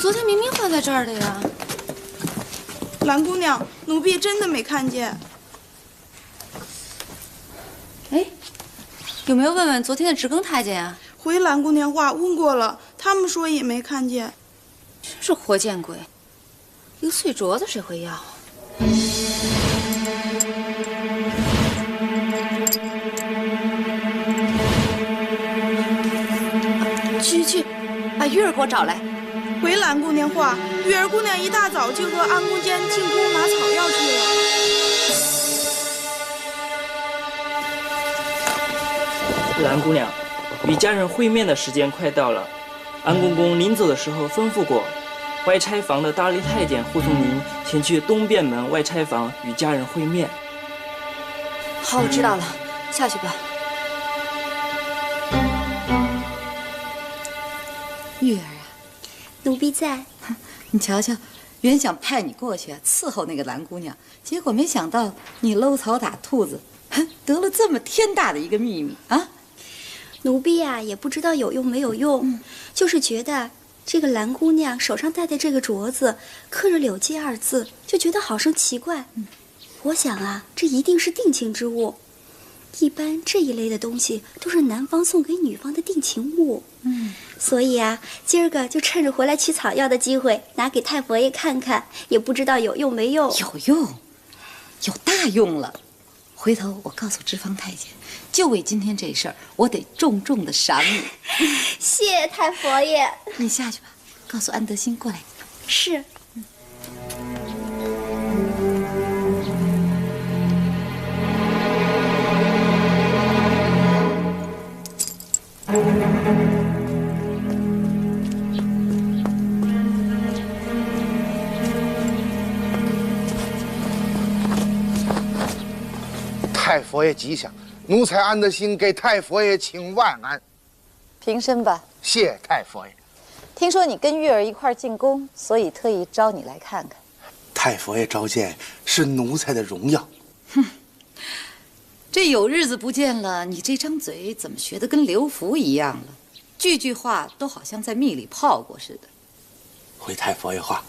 昨天明明放在这儿的呀。蓝姑娘，奴婢真的没看见。哎，有没有问问昨天的知更太监啊？回蓝姑娘话问过了，他们说也没看见。真是活见鬼！一个碎镯子谁会要？去，把玉儿给我找来。回蓝姑娘话，玉儿姑娘一大早就和安宫监进宫拿草药去了。蓝姑娘，与家人会面的时间快到了。安公公临走的时候吩咐过，外差房的大力太监护送您前去东便门外差房与家人会面。好，我知道了，下去吧。玉儿啊，奴婢在。你瞧瞧，原想派你过去伺候那个蓝姑娘，结果没想到你搂草打兔子，得了这么天大的一个秘密啊！奴婢呀，也不知道有用没有用，就是觉得这个蓝姑娘手上戴的这个镯子刻着柳记2字，就觉得好生奇怪。我想啊，这一定是定情之物。一般这一类的东西都是男方送给女方的定情物。所以啊，今儿个就趁着回来取草药的机会，拿给太佛爷看看，也不知道有用没用。有用，有大用了。回头我告诉知方太监，就为今天这事儿，我得重重的赏你。谢太佛爷。你下去吧，告诉安德兴过来。是。太佛爷吉祥，奴才安德兴给太佛爷请万安。平身吧。谢太佛爷。听说你跟玉儿一块儿进宫，所以特意招你来看看。太佛爷召见是奴才的荣耀。这有日子不见了，你这张嘴怎么学得跟刘福一样了？句句话都好像在蜜里泡过似的。回太佛爷话，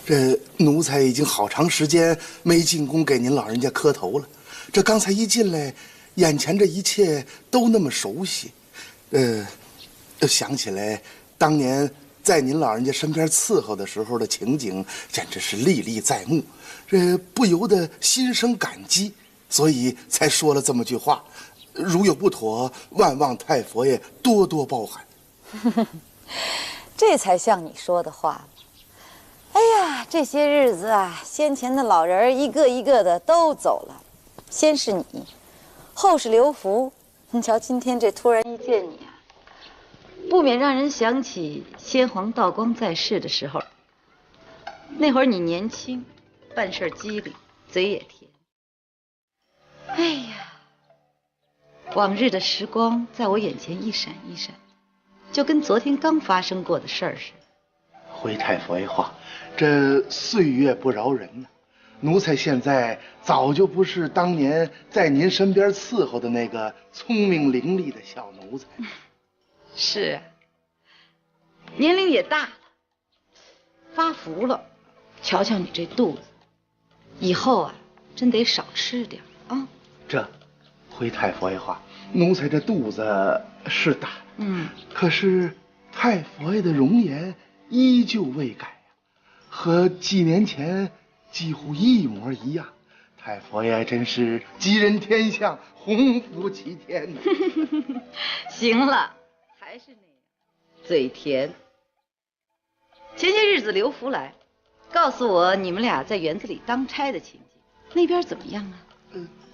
这奴才已经好长时间没进宫给您老人家磕头了。这刚才一进来，眼前这一切都那么熟悉，想起来当年在您老人家身边伺候的时候的情景，简直是历历在目，这不由得心生感激，所以才说了这么句话。如有不妥，万望太佛爷多多包涵。这才像你说的话。哎呀，这些日子啊，先前的老人一个一个的都走了。先是你，后是刘福。你瞧，今天这突然一见你啊，不免让人想起先皇道光在世的时候。那会儿你年轻，办事机灵，嘴也甜。哎呀，往日的时光在我眼前一闪一闪，就跟昨天刚发生过的事儿似的。回太佛爷话，这岁月不饶人呐。奴才现在早就不是当年在您身边伺候的那个聪明伶俐的小奴才。是啊，年龄也大了，发福了。瞧瞧你这肚子，以后啊，真得少吃点啊。这，回太佛爷话，奴才这肚子是大，可是太佛爷的容颜依旧未改呀，和几年前几乎一模一样。太佛爷真是吉人天相，鸿福齐天呐。行了，还是那样，嘴甜。前些日子刘福来，告诉我你们俩在园子里当差的情景，那边怎么样啊？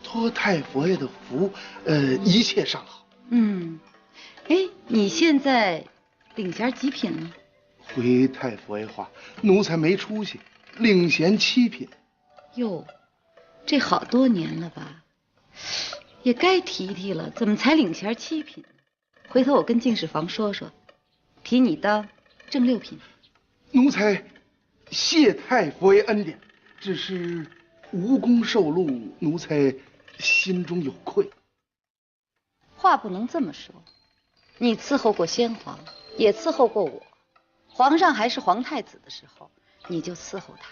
托太佛爷的福，一切尚好。哎，你现在领衔几品呢？回太佛爷话，奴才没出息，领衔7品。哟，这好多年了吧？也该提提了，怎么才领衔7品呢？回头我跟进士房说说，提你当正6品。奴才谢太佛爷恩典，只是无功受禄，奴才心中有愧。话不能这么说，你伺候过先皇，也伺候过我，皇上还是皇太子的时候，你就伺候他。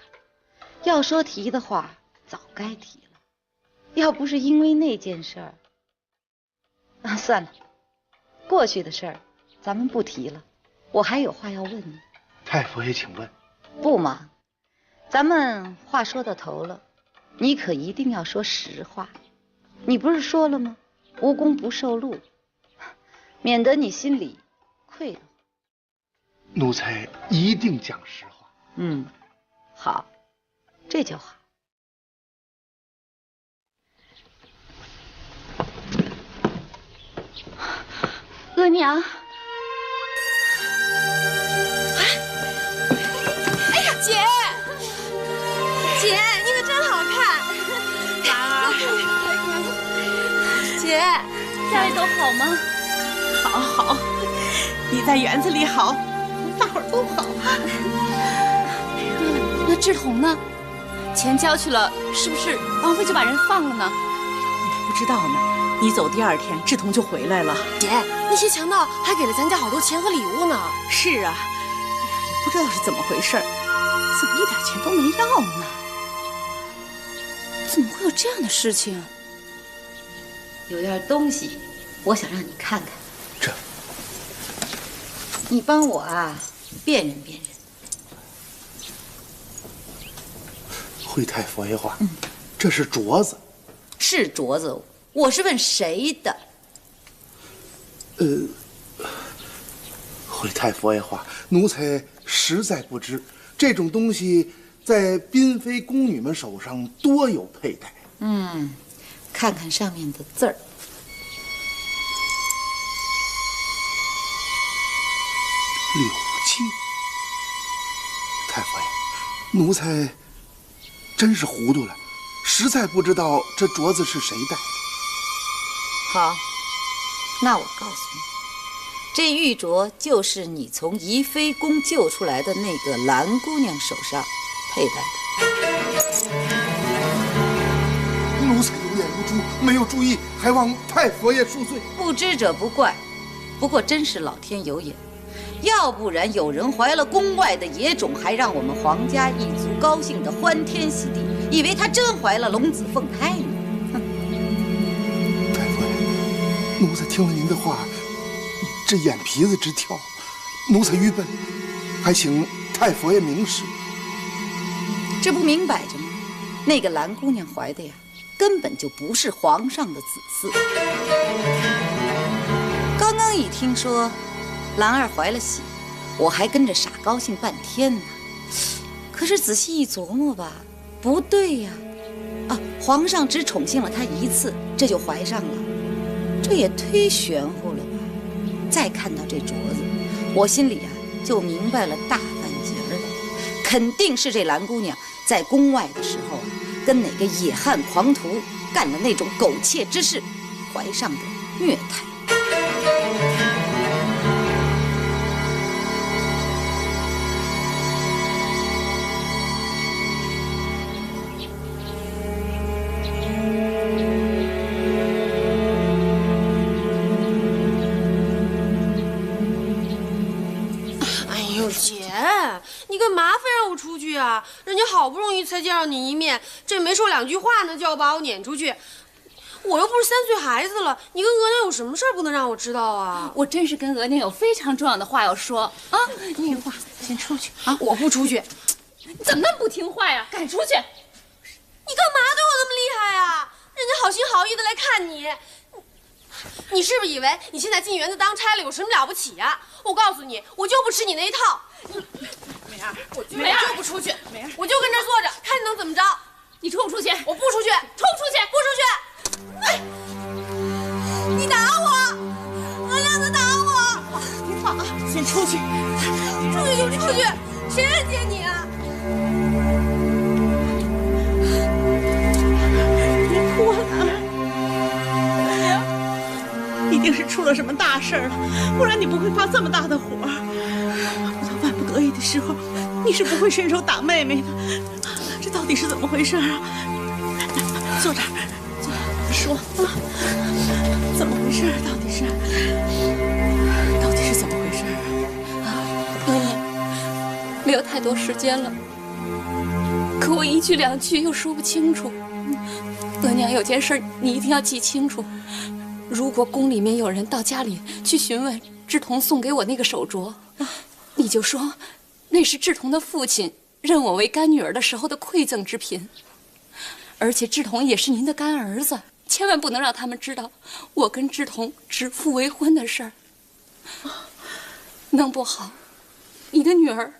要说提的话，早该提了。要不是因为那件事儿，算了，过去的事儿咱们不提了。我还有话要问你。太佛爷，请问。不忙，咱们话说到头了，你可一定要说实话。你不是说了吗？无功不受禄，免得你心里愧了。奴才一定讲实话。好，这就好。额娘，哎呀，姐，姐，你可真好看。兰儿，姐，家里都好吗？好好，你在园子里好，大伙儿都好。那志同呢？钱交去了，是不是王妃就把人放了呢？你还不知道呢。你走第2天，志同就回来了。姐，那些强盗还给了咱家好多钱和礼物呢。是啊，也不知道是怎么回事，怎么一点钱都没要呢？怎么会有这样的事情？有样东西，我想让你看看。这，你帮我啊，辨认辨认。会太佛爷话，这是镯子。是镯子，我是问谁的？会太佛爷话，奴才实在不知。这种东西在嫔妃宫女们手上多有佩戴。看看上面的字儿。柳七。太佛爷，奴才真是糊涂了，实在不知道这镯子是谁戴的。好，那我告诉你，这玉镯就是你从宜妃宫救出来的那个兰姑娘手上佩戴的。奴才有眼无珠，没有注意，还望太佛爷恕罪。不知者不怪，不过真是老天有眼，要不然有人怀了宫外的野种，还让我们皇家一族高兴的欢天喜地，以为她真怀了龙子凤胎呢。太佛爷，奴才听了您的话，这眼皮子直跳。奴才愚笨，还请太佛爷明示。这不明摆着吗？那个兰姑娘怀的呀，根本就不是皇上的子嗣。刚刚一听说兰儿怀了喜，我还跟着傻高兴半天呢。可是仔细一琢磨吧，不对呀！皇上只宠幸了她一次，这就怀上了，这也忒玄乎了吧？再看到这镯子，我心里就明白了大半截了，肯定是这兰姑娘在宫外的时候跟哪个野汉狂徒干了那种苟且之事，怀上的虐胎。姐，你干嘛非让我出去啊？人家好不容易才见到你一面，这没说2句话呢，就要把我撵出去。我又不是3岁孩子了，你跟额娘有什么事儿不能让我知道啊？我真是跟额娘有非常重要的话要说啊！听话，先出去啊！我不出去。你怎么那么不听话呀？赶出去！你干嘛对我那么厉害啊？人家好心好意的来看你。你是不是以为你现在进园子当差了有什么了不起呀？我告诉你，我就不吃你那一套。梅儿，我就不出去，我就跟这儿坐着，看你能怎么着。你出不出去？我不出去，出不出去？不出去！哎，你打我！额娘子打我！听话啊，先出去。出去就出去，谁认见你啊？别哭啊！一定是出了什么大事了，不然你不会发这么大的火。到万不得已的时候，你是不会伸手打妹妹的。这到底是怎么回事啊？坐这儿，说啊，怎么回事？到底是怎么回事啊？额娘，没有太多时间了，可我一句两句又说不清楚。额娘有件事你一定要记清楚：如果宫里面有人到家里去询问志同送给我那个手镯，你就说那是志同的父亲认我为干女儿的时候的馈赠之品，而且志同也是您的干儿子，千万不能让他们知道我跟志同指腹为婚的事儿。弄不好，你的女儿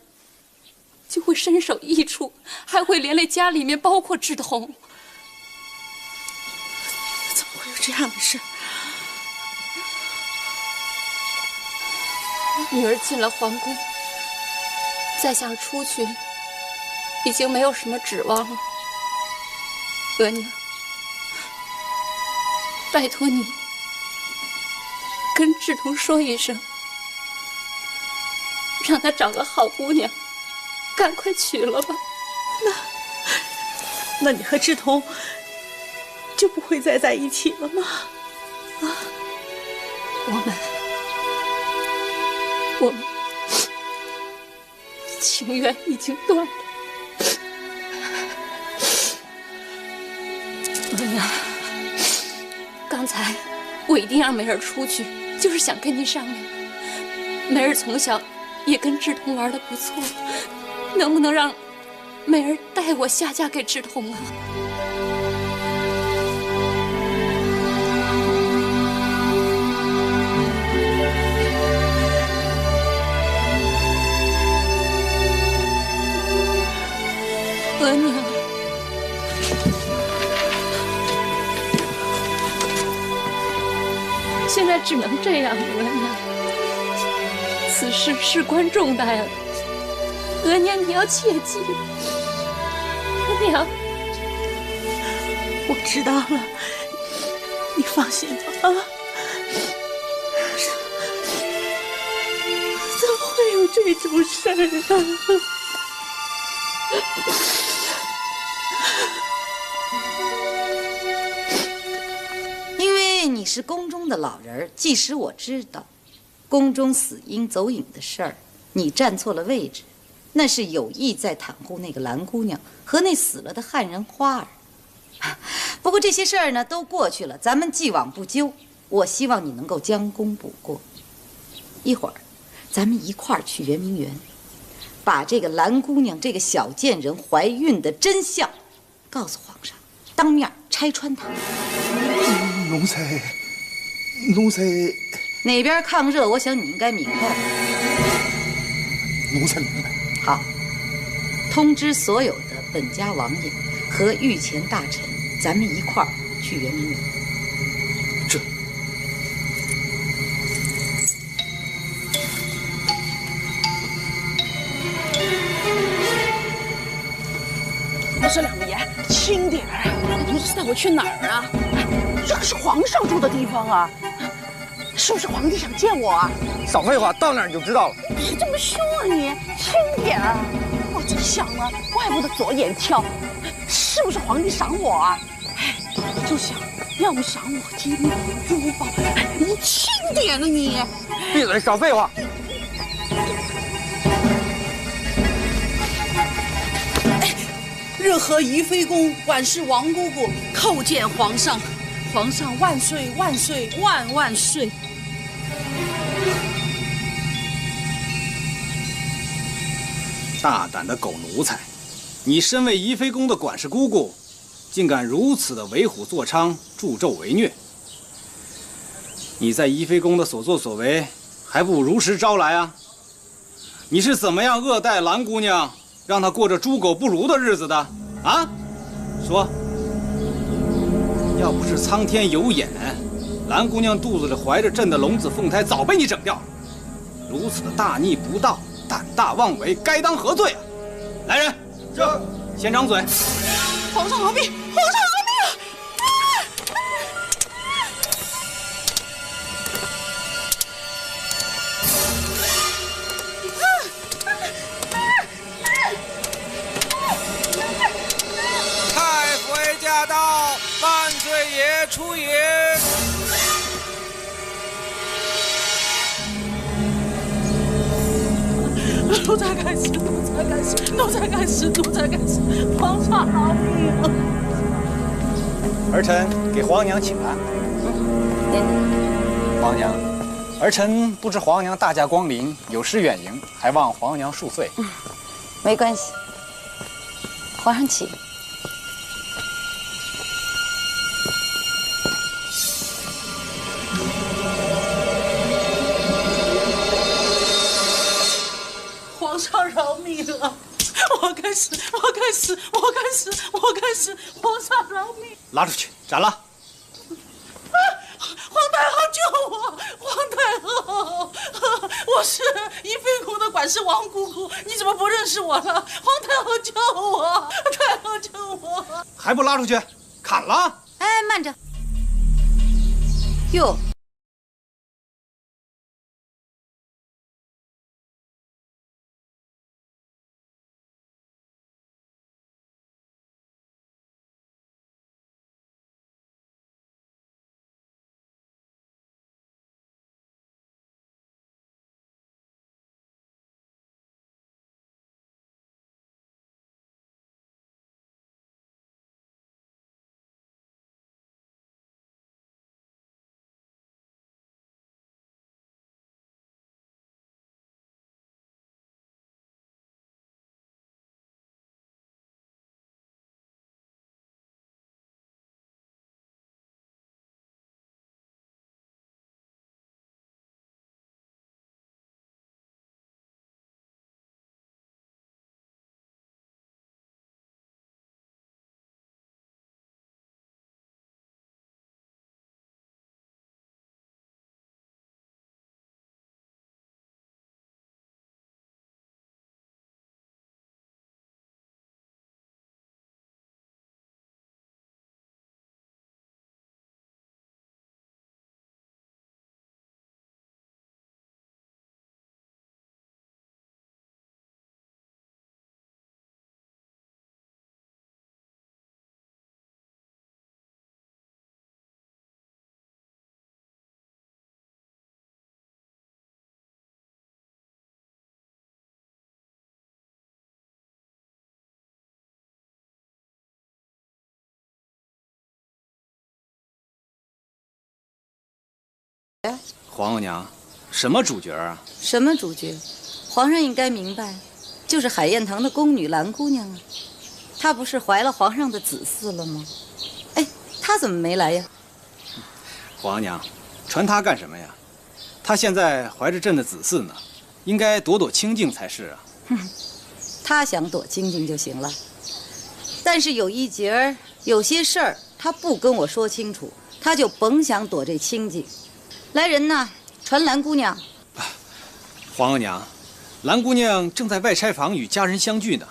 就会身首异处，还会连累家里面，包括志同。怎么会有这样的事？女儿进了皇宫，再想出去，已经没有什么指望了。额娘，拜托你跟志同说一声，让他找个好姑娘，赶快娶了吧。那你和志同就不会再在一起了吗？啊，我们情缘已经断了。额娘，刚才我一定让梅儿出去，就是想跟您商量。梅儿从小也跟志同玩得不错，能不能让梅儿带我下嫁给志同啊？额娘，现在只能这样了，额娘。此事事关重大呀，额娘你要切记。额娘，我知道了，你放心吧啊。怎么会有这种事儿啊？因为你是宫中的老人，即使我知道宫中死婴走影的事儿，你站错了位置，那是有意在袒护那个蓝姑娘和那死了的汉人花儿。不过这些事儿呢都过去了，咱们既往不咎。我希望你能够将功补过。一会儿，咱们一块儿去圆明园，把这个蓝姑娘这个小贱人怀孕的真相告诉皇上，当面拆穿她。奴才哪边抗热，我想你应该明白了。奴才明白。好，通知所有的本家王爷和御前大臣，咱们一块儿去圆明园。这。不是两爷，轻点儿！你是带我去哪儿啊？这可是皇上住的地方啊！是不是皇帝想见我啊？少废话，到那儿你就知道了。别这么凶啊你！轻点儿！我在想啊，怪不得左眼跳，是不是皇帝赏我啊？哎，就想要不赏我金银珠宝，你轻点了你！闭嘴，少废话！热河宜妃宫管事王姑姑叩见皇上，皇上万岁万岁万万岁！大胆的狗奴才，你身为宜妃宫的管事姑姑，竟敢如此的为虎作伥、助纣为虐！你在宜妃宫的所作所为，还不如实招来啊？你是怎么样恶待蓝姑娘，让她过着猪狗不如的日子的？啊，说！要不是苍天有眼，蓝姑娘肚子里怀着朕的龙子凤胎，早被你整掉了。如此的大逆不道、胆大妄为，该当何罪啊？来人，这先张嘴！皇上饶命！皇上饶命啊！太妃驾到，万岁爷出迎。奴才该死，奴才该死，奴才该死，奴才该死！皇上饶命啊！儿臣给皇娘请安。皇娘，儿臣不知皇娘大驾光临，有失远迎，还望皇娘恕罪。没关系，皇上请。皇上饶命啊！我该死，我该死，我该死，我该死！皇上饶命！拉出去斩了！皇太后救我！皇太后，我是宜妃宫的管事王姑姑，你怎么不认识我了？皇太后救我！太后救我！还不拉出去？砍了！哎，慢着！哟。皇后娘，什么主角啊？什么主角？皇上应该明白，就是海晏堂的宫女兰姑娘啊。她不是怀了皇上的子嗣了吗？哎，她怎么没来呀？皇额娘，传她干什么呀？她现在怀着朕的子嗣呢，应该躲躲清静才是啊。哼，她想躲清静就行了。但是有一节儿，有些事儿她不跟我说清楚，她就甭想躲这清静。来人呐，传兰姑娘。皇额娘，兰姑娘正在外差房与家人相聚呢，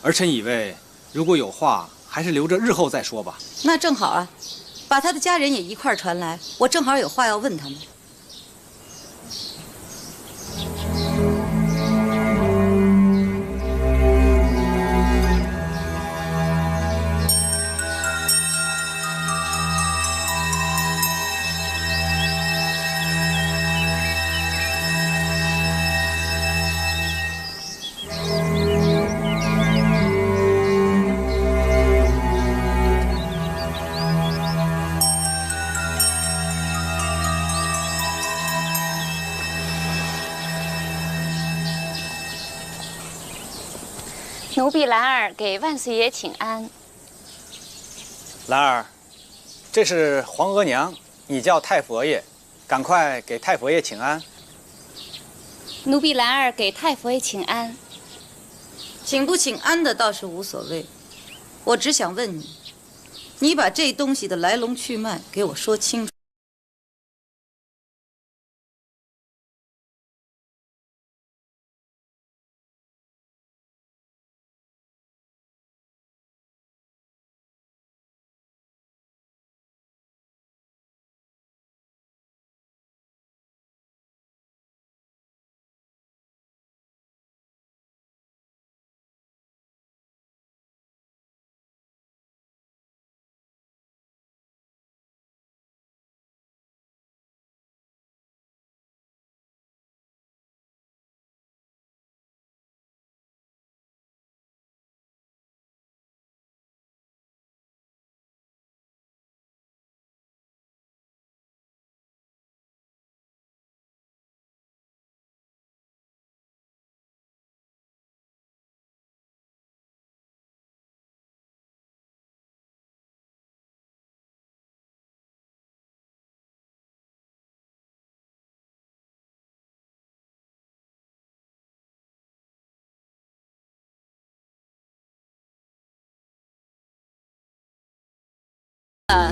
儿臣以为如果有话，还是留着日后再说吧。那正好啊，把她的家人也一块儿传来，我正好有话要问他们。奴婢兰儿给万岁爷请安。兰儿，这是皇额娘，你叫太佛爷，赶快给太佛爷请安。奴婢兰儿给太佛爷请安。请不请安的倒是无所谓，我只想问你，你把这东西的来龙去脉给我说清楚。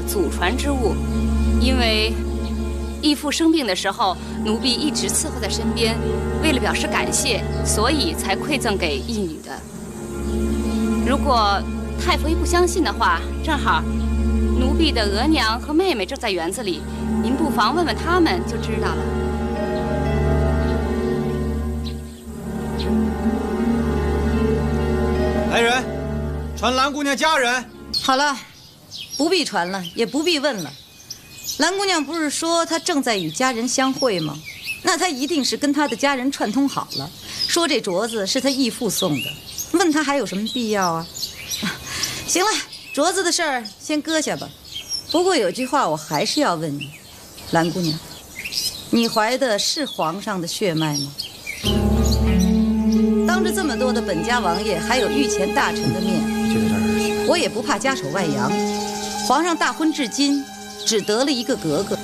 祖传之物，因为义父生病的时候，奴婢一直伺候在身边，为了表示感谢，所以才馈赠给义女的。如果太佛爷不相信的话，正好奴婢的额娘和妹妹正在园子里，您不妨问问他们就知道了。来人，传兰姑娘家人。好了，不必传了，也不必问了。兰姑娘不是说她正在与家人相会吗？那她一定是跟她的家人串通好了，说这镯子是她义父送的，问她还有什么必要啊？行了，镯子的事儿先搁下吧。不过有句话我还是要问你，兰姑娘，你怀的是皇上的血脉吗？当着这么多的本家王爷还有御前大臣的面，我也不怕家丑外扬。皇上大婚至今，只得了一个格格，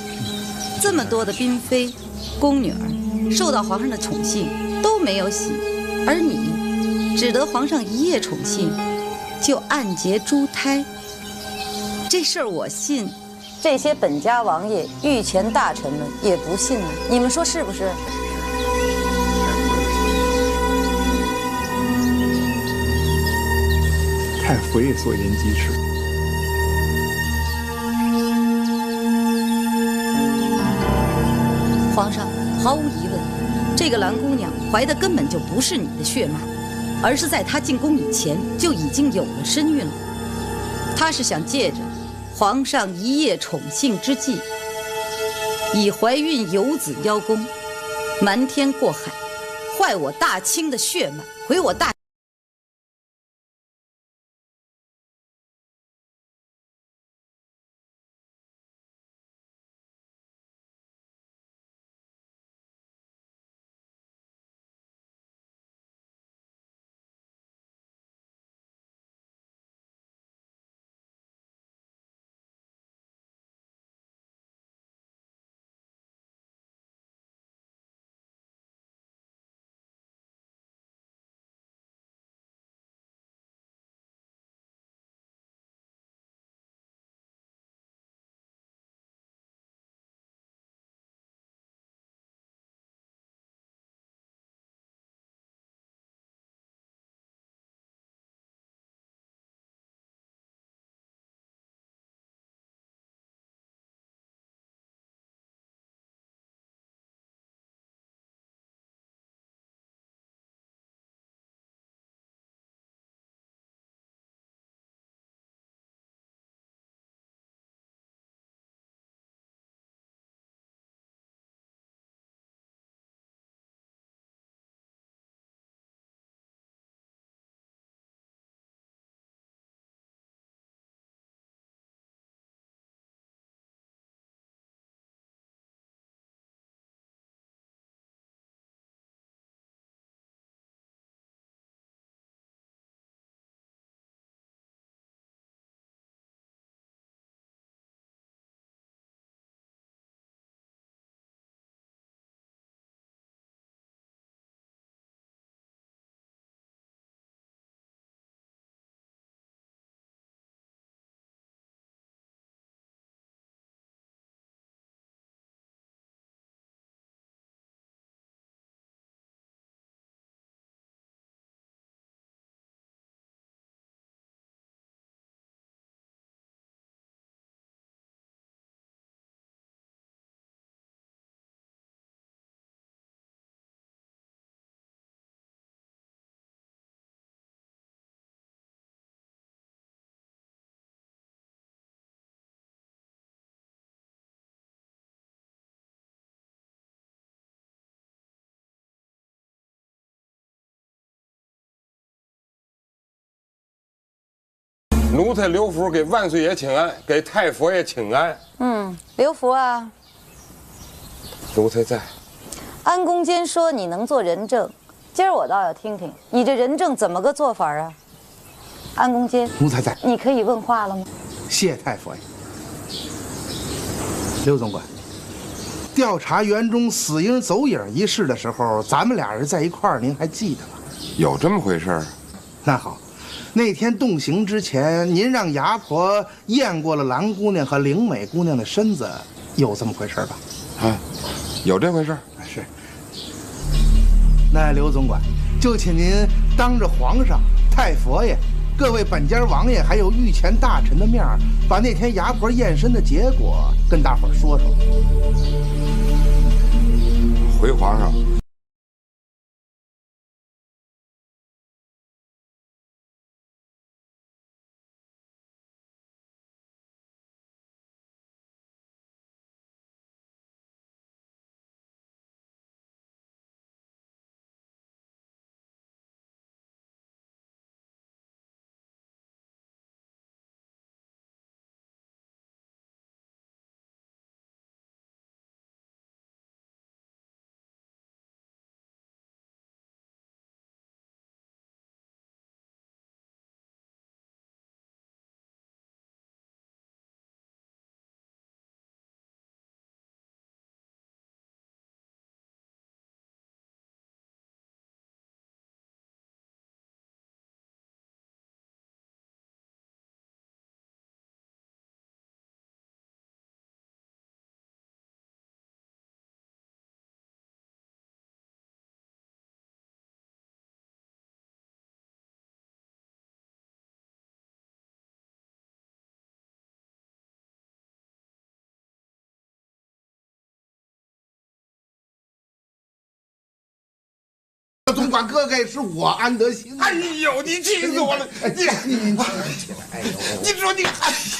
这么多的嫔妃、宫女儿受到皇上的宠幸都没有喜，而你只得皇上一夜宠幸，就暗结珠胎。这事儿我信，这些本家王爷、御前大臣们也不信呢。你们说是不是？太佛爷所言极是。皇上，毫无疑问，这个兰姑娘怀的根本就不是你的血脉，而是在她进宫以前就已经有了身孕了。她是想借着皇上一夜宠幸之际，以怀孕有子邀功，瞒天过海，坏我大清的血脉，毁我大。奴才刘福给万岁爷请安，给太佛爷请安。刘福啊，奴才在。安宫监说你能做人证，今儿我倒要听听你这人证怎么个做法啊？安宫监，奴才在。你可以问话了吗？谢太佛爷。刘总管，调查园中死婴走影一事的时候，咱们俩人在一块儿，您还记得吗？有这么回事儿？那好，那天动刑之前，您让牙婆验过了蓝姑娘和灵美姑娘的身子，有这么回事吧？啊，有这回事。是。那刘总管，就请您当着皇上、太佛爷、各位本家王爷还有御前大臣的面儿，把那天牙婆验身的结果跟大伙儿说说。回皇上。总管哥哥，是我安德兴。哎呦，你气死我了！您起来！哎呦，你说你，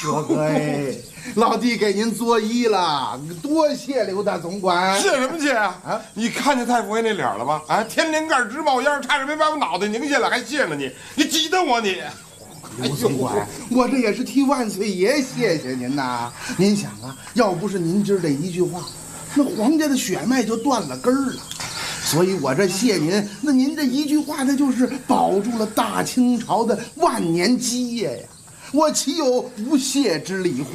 哥哥哎，老弟给您作揖了，多谢刘大总管。谢什么谢啊？啊，你看见太佛爷那脸了吗？啊，天灵盖直冒烟，差点没把我脑袋拧下来，还谢了你，你急得我你。刘总管，我这也是替万岁爷谢谢您呐。您想啊，要不是您今儿这一句话，那皇家的血脉就断了根儿了。所以我这谢您，那您这一句话，那就是保住了大清朝的万年基业呀！我岂有不谢之理乎？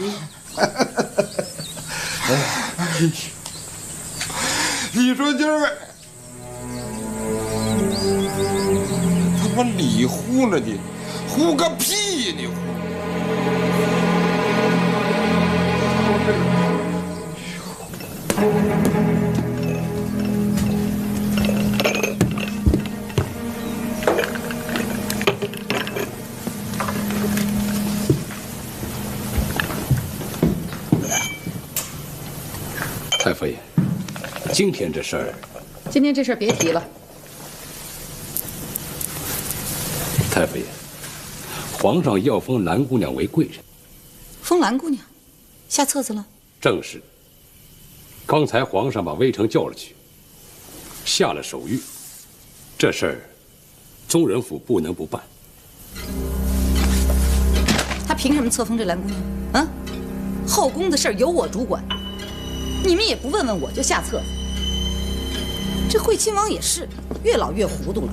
你说今儿个他妈理乎呢你？呼个屁呀你呼！太佛爷，今天这事儿别提了。太佛爷，皇上要封蓝姑娘为贵人。封蓝姑娘，下册子了？正是。刚才皇上把微臣叫了去，下了手谕。这事儿，宗人府不能不办。他凭什么册封这蓝姑娘？啊，后宫的事儿由我主管。你们也不问问我就下册子，这惠亲王也是越老越糊涂了。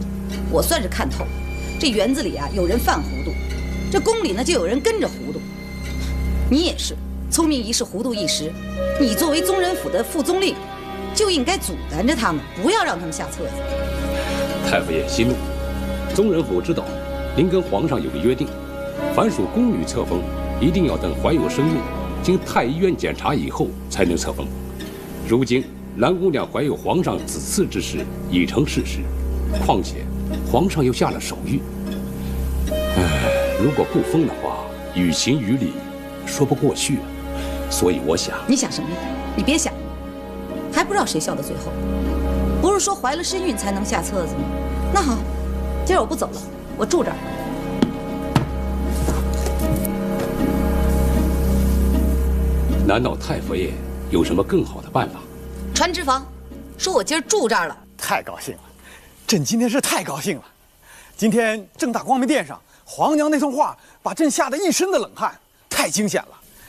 我算是看透了，这园子里啊有人犯糊涂，这宫里呢就有人跟着糊涂。你也是聪明一世糊涂一时，你作为宗人府的副宗令，就应该阻拦着他们，不要让他们下册子。太佛爷息怒，宗人府知道您跟皇上有个约定，凡属宫女册封，一定要等怀有身孕，经太医院检查以后才能册封。如今蓝姑娘怀有皇上子嗣之事已成事实，况且皇上又下了手谕。如果不封的话，于情于理说不过去啊。所以我想，你想什么呀？你别想，还不知道谁笑到最后。不是说怀了身孕才能下册子吗？那好，今儿我不走了，我住这儿。难道太佛爷有什么更好的办法？传旨房说我今儿住这儿了。太高兴了，朕今天是太高兴了。今天正大光明殿上，皇娘那通话把朕吓得一身的冷汗，太惊险了。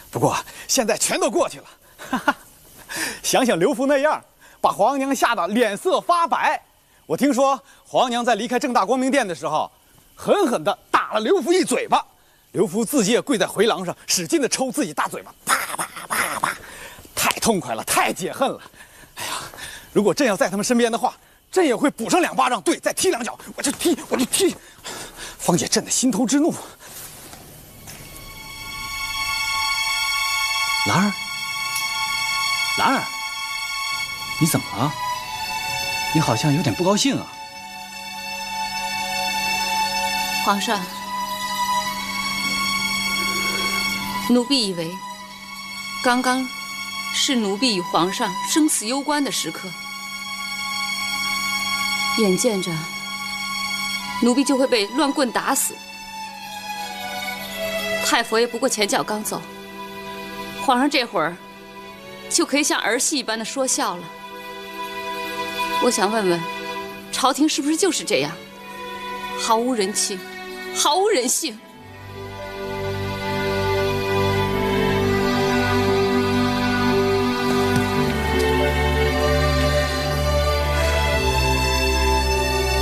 不过现在全都过去了，哈哈。想想刘福那样，把皇娘吓得脸色发白。我听说皇娘在离开正大光明殿的时候，狠狠地打了刘福一嘴巴。刘福自己也跪在回廊上，使劲地抽自己大嘴巴，啪啪啪啪，太痛快了，太解恨了。哎呀，如果朕要在他们身边的话，朕也会补上2巴掌，对，再踢2脚，我就踢。方解朕的心头之怒。兰儿，兰儿，你怎么了？你好像有点不高兴啊。皇上，奴婢以为，刚刚是奴婢与皇上生死攸关的时刻，眼见着奴婢就会被乱棍打死。太佛爷不过前脚刚走，皇上这会儿就可以像儿戏一般的说笑了。我想问问，朝廷是不是就是这样，毫无人情，毫无人性？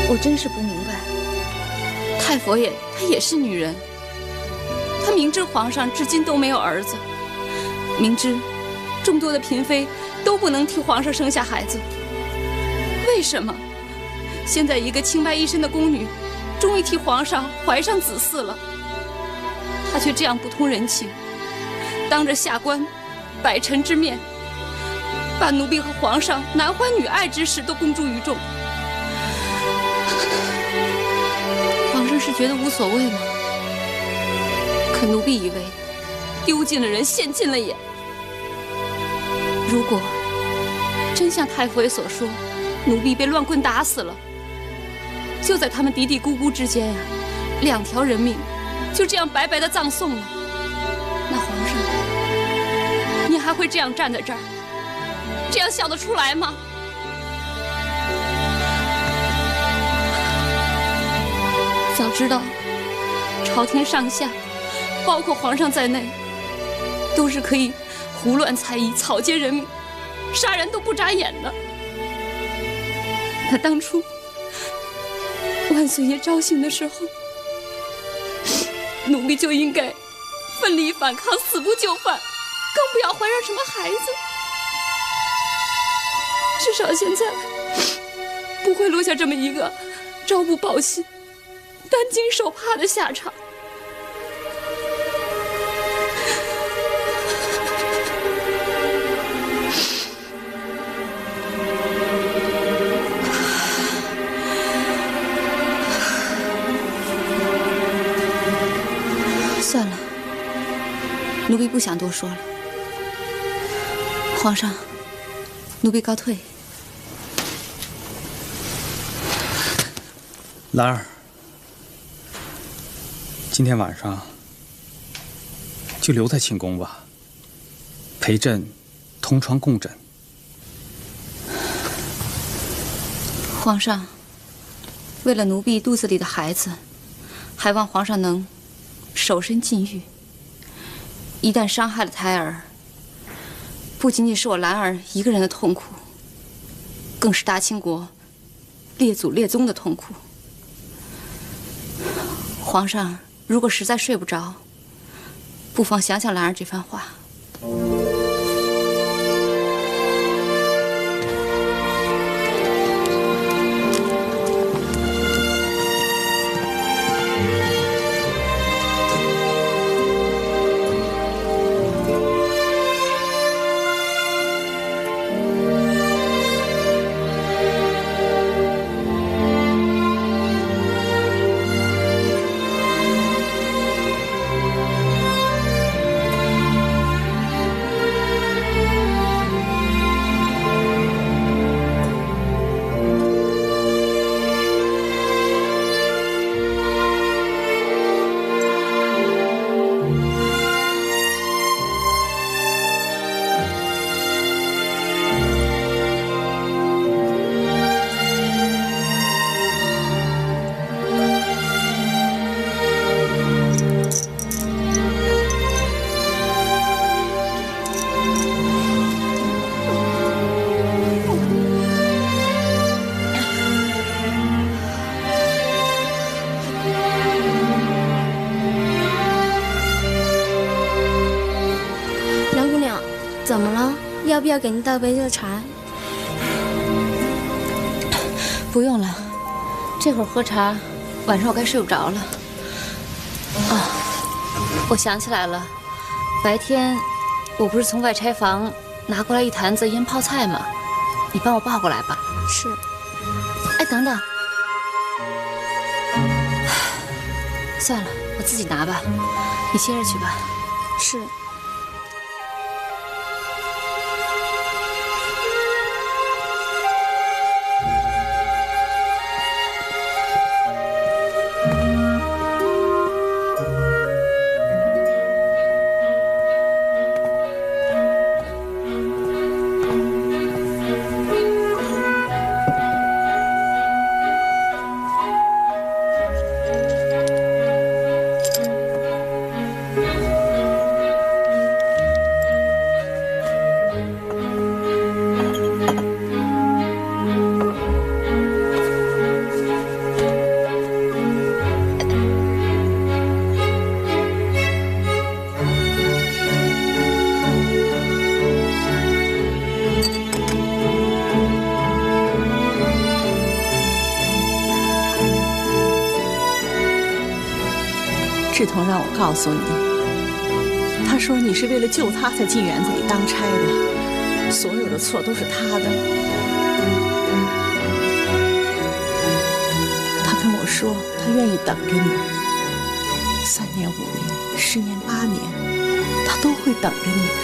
我真是不明白，太佛爷她也是女人，她明知皇上至今都没有儿子，明知众多的嫔妃都不能替皇上生下孩子，为什么现在一个清白一身的宫女，终于替皇上怀上子嗣了，她却这样不通人情，当着下官、百臣之面，把奴婢和皇上男欢女爱之事都公诸于众。皇上是觉得无所谓吗？可奴婢以为，丢尽了人，现尽了眼。如果真像太佛爷所说，奴婢被乱棍打死了，就在他们嘀嘀咕咕之间呀，2条人命就这样白白的葬送了。那皇上，你还会这样站在这儿，这样笑得出来吗？早知道，朝廷上下，包括皇上在内，都是可以胡乱猜疑、草菅人命、杀人都不眨眼的。那当初万岁爷招幸的时候，奴婢就应该奋力反抗，死不就范，更不要怀上什么孩子。至少现在不会落下这么一个朝不保夕、担惊受怕的下场。算了，奴婢不想多说了。皇上，奴婢告退。兰儿，今天晚上就留在寝宫吧，陪朕同床共枕。皇上，为了奴婢肚子里的孩子，还望皇上能守身禁欲。一旦伤害了胎儿，不仅仅是我兰儿一个人的痛苦，更是大清国列祖列宗的痛苦。皇上如果实在睡不着，不妨想想兰儿这番话。怎么了？要不要给您倒杯热茶？不用了，这会儿喝茶，晚上我该睡不着了。我想起来了，白天我不是从外拆房拿过来一坛子腌泡菜吗？你帮我抱过来吧。是。哎，等等，算了，我自己拿吧，你歇着去吧。是。志同让我告诉你，他说你是为了救他才进园子里当差的，所有的错都是他的。他跟我说，他愿意等着你，3年、5年、10年、8年，他都会等着你的。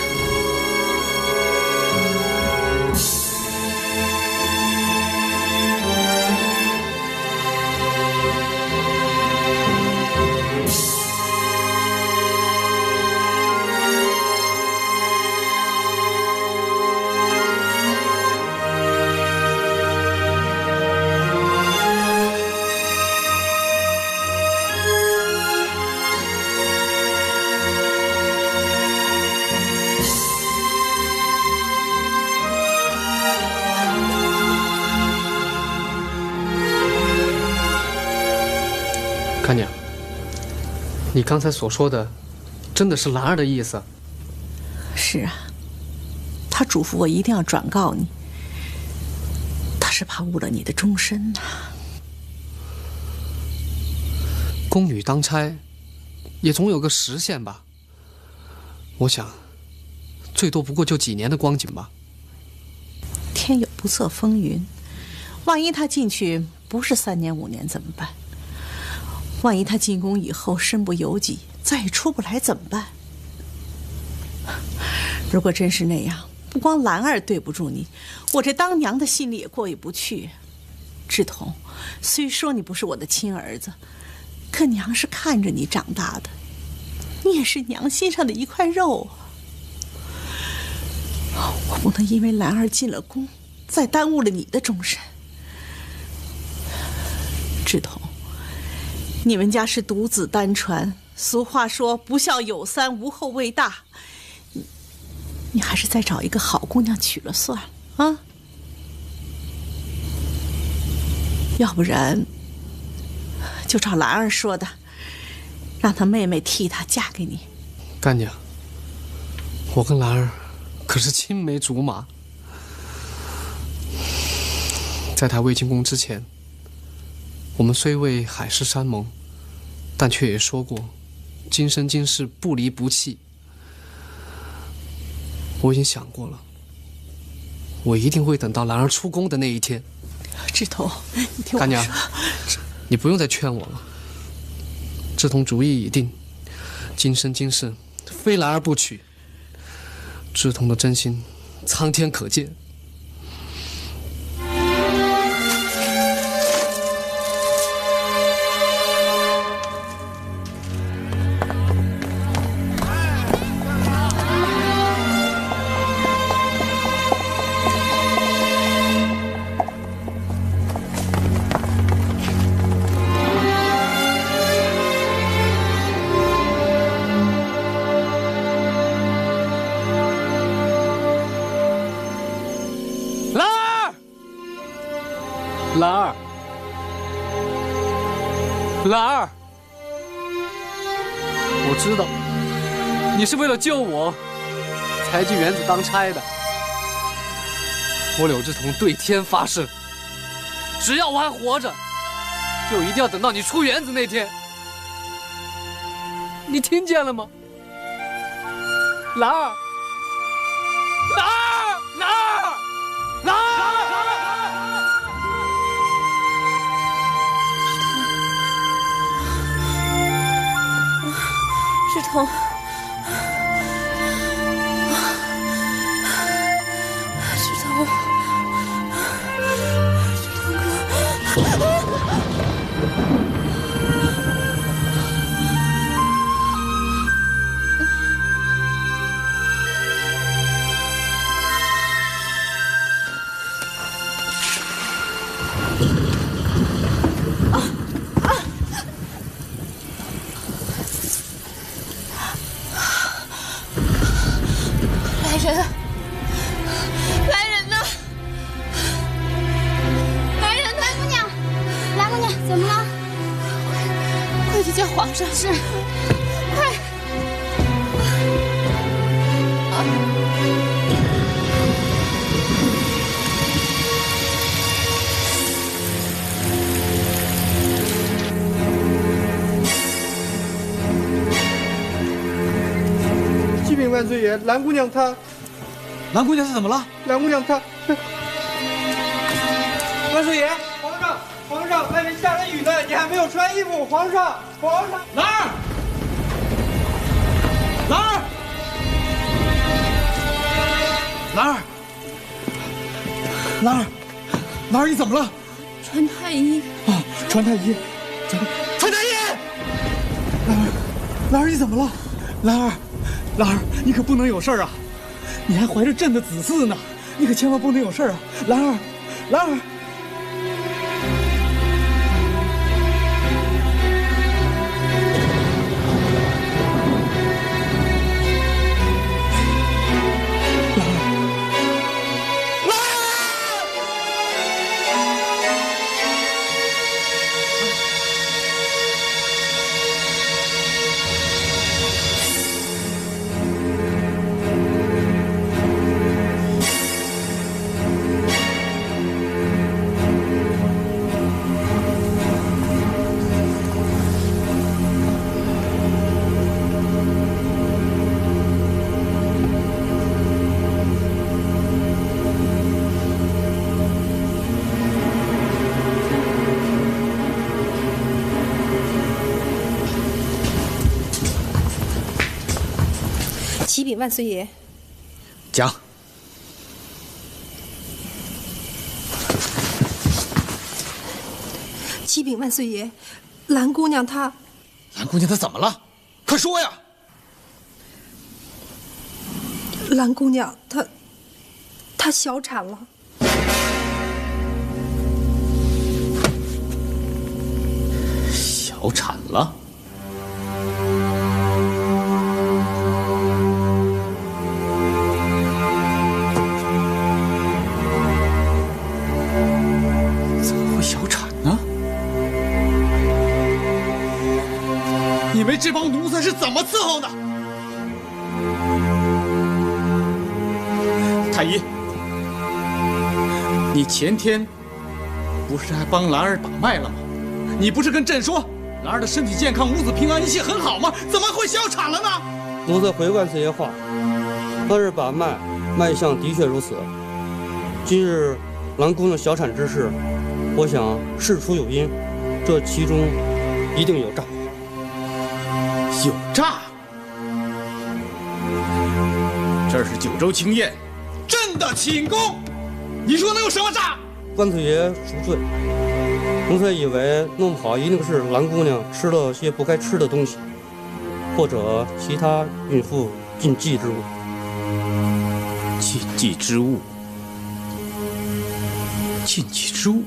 干娘，你刚才所说的，真的是兰儿的意思？是啊，他嘱咐我一定要转告你，他是怕误了你的终身呐。宫女当差，也总有个时限吧？我想，最多不过就几年的光景吧。天有不测风云，万一他进去不是3年5年怎么办？万一他进宫以后身不由己，再也出不来怎么办？如果真是那样，不光兰儿对不住你，我这当娘的心里也过意不去。志同，虽说你不是我的亲儿子，可娘是看着你长大的，你也是娘心上的一块肉啊！我不能因为兰儿进了宫，再耽误了你的终身。志同，你们家是独子单传，俗话说不孝有三，无后为大。你还是再找一个好姑娘娶了算了啊！要不然，就照兰儿说的，让她妹妹替她嫁给你。干娘，我跟兰儿可是青梅竹马，在她未进宫之前，我们虽未海誓山盟，但却也说过今生今世不离不弃。我已经想过了，我一定会等到兰儿出宫的那一天。志同，你听我说。干娘，你不用再劝我了。志同主意已定，今生今世非兰儿不娶。志同的真心，苍天可见。兰儿，兰儿，我知道你是为了救我才进园子当差的。我柳志同对天发誓，只要我还活着，就一定要等到你出园子那天。你听见了吗？兰儿，兰儿，兰儿，兰儿！志彤，志彤，志彤哥。来人呐！来人！兰姑娘，兰姑娘，怎么了？快去叫皇上！是，快！启禀万岁爷，兰姑娘她是怎么了？兰姑娘她……万岁爷，皇上，外面下着雨呢，你还没有穿衣服。皇上，兰儿，兰儿，兰儿，兰儿，兰儿，你怎么了？穿太医啊，穿太医，穿太医！兰儿，你怎么了？兰儿，你可不能有事儿啊！你还怀着朕的子嗣呢，你可千万不能有事儿啊！兰儿。启禀万岁爷，讲。启禀万岁爷，兰姑娘她怎么了？快说呀！兰姑娘她小产了。小产了？你们这帮奴才是怎么伺候的？太医，你前天不是还帮兰儿把脉了吗？你不是跟朕说兰儿的身体健康，母子平安，一切很好吗？怎么会小产了呢？奴才回万岁爷话，昨日把脉，脉象的确如此。今日兰姑娘小产之事，我想事出有因，这其中一定有诈。有诈！这是九州清晏，朕的寝宫，你说能有什么诈？万岁爷赎罪，奴才以为弄不好一定是兰姑娘吃了些不该吃的东西，或者其他孕妇禁忌之物。禁忌之物？禁忌之物？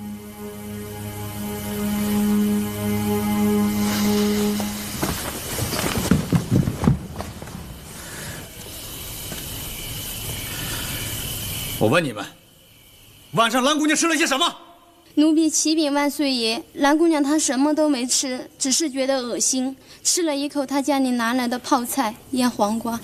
我问你们，晚上兰姑娘吃了些什么？奴婢启禀万岁爷，兰姑娘她什么都没吃，只是觉得恶心，吃了一口她家里拿来的泡菜腌黄瓜。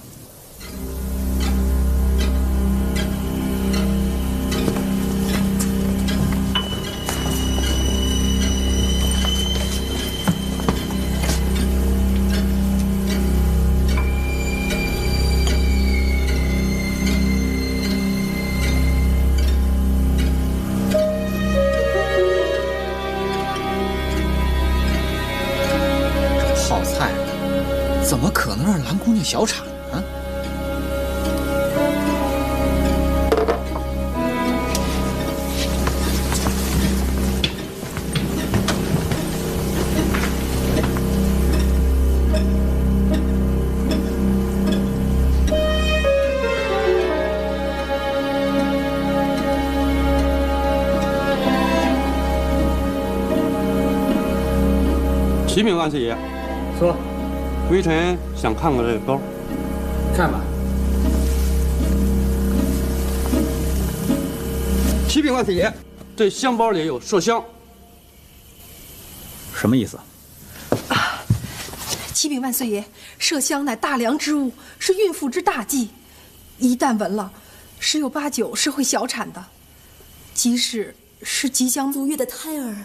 泡菜，怎么可能让蓝姑娘小产呢？启禀万岁爷，说，微臣想看看这个包。看吧。启禀万岁爷，这香包里有麝香。什么意思？启禀万岁爷，麝香乃大良之物，是孕妇之大忌，一旦闻了，10有8九是会小产的。即使是即将足月的胎儿，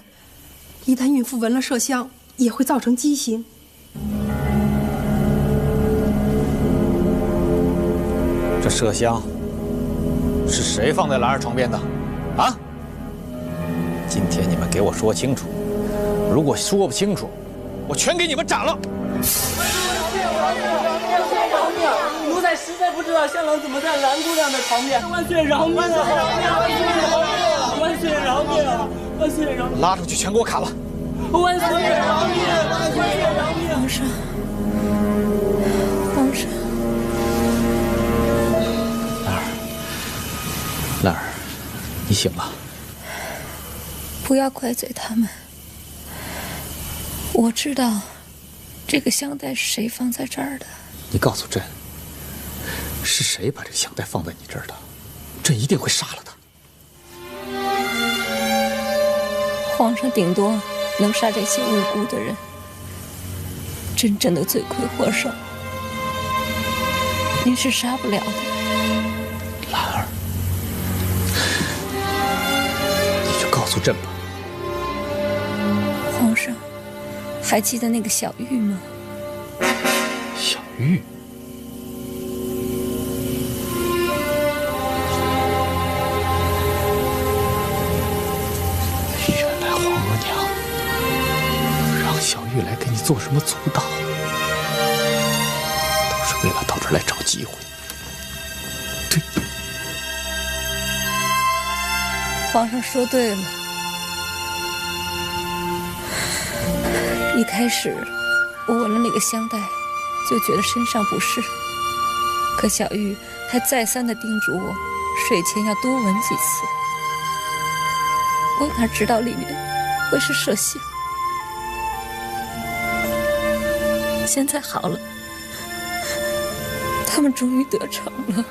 一旦孕妇闻了麝香，也会造成畸形。这麝香是谁放在兰儿床边的？啊！今天你们给我说清楚，如果说不清楚，我全给你们斩了！奴才实在不知道香郎怎么在蓝姑娘的床边。万岁饶命！万岁饶命！万岁饶命！万岁饶命！拉出去，全给我砍了！万岁饶命！万岁饶命！皇上，皇上，兰儿，你醒了。不要怪罪他们。我知道，这个香袋是谁放在这儿的。你告诉朕，是谁把这个香袋放在你这儿的？朕一定会杀了他。皇上顶多能杀这些无辜的人，真正的罪魁祸首，您是杀不了的。兰儿，你就告诉朕吧。皇上，还记得那个小玉吗？小玉。原来皇额娘让小玉来给你做什么阻挡，都是为了到这儿来找机会。对，皇上说对了。一开始我闻了那个香袋，就觉得身上不适，可小玉还再三地叮嘱我，睡前要多闻几次。我哪知道里面会是麝香。现在好了，他们终于得逞了。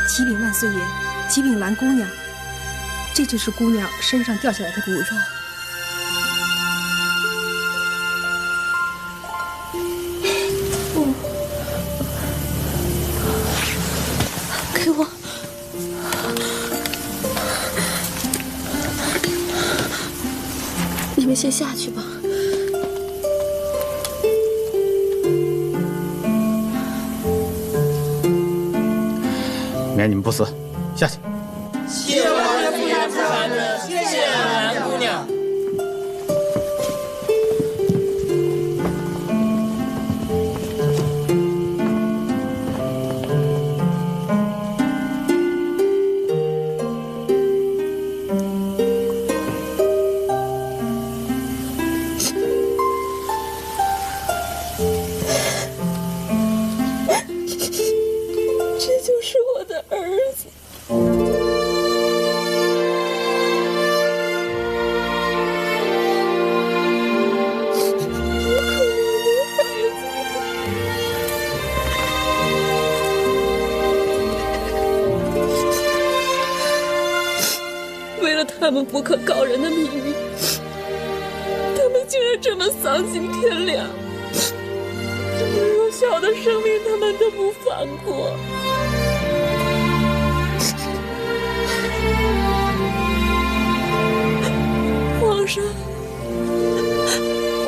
启禀万岁爷，启禀兰姑娘，这就是姑娘身上掉下来的骨肉。给我。你们先下去吧。免你们不死，下去。谢王夫人不传的，谢谢兰姑娘。他们不可告人的秘密，他们竟然这么丧尽天良，这么弱小的生命，他们都不放过。皇上，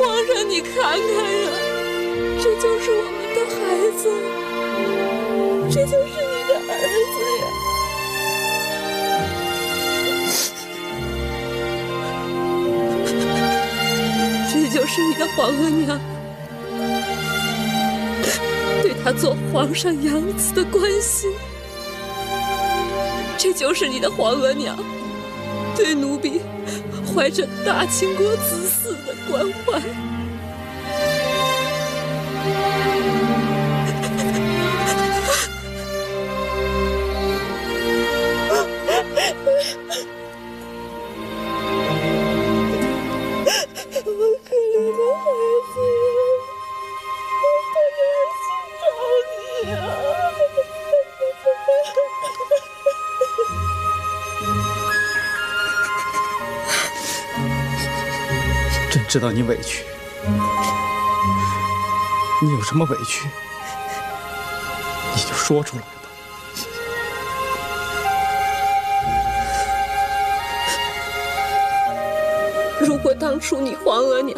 皇上，你看看呀，这就是我们的孩子，这就是你的儿子呀。就是你的皇额娘，对她做皇上养子的关心，这就是你的皇额娘对奴婢怀着大清国子嗣的关怀。朕知道你委屈，你有什么委屈，你就说出来吧。如果当初你皇额娘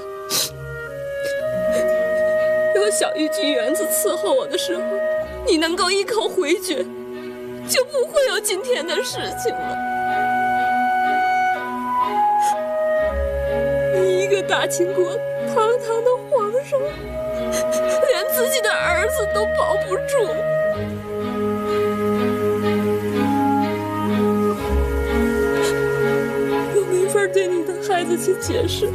让小玉君园子伺候我的时候，你能够一口回绝，就不会有今天的事情了。你一个大清国堂堂的皇上，连自己的儿子都保不住。我没法对你的孩子去解释，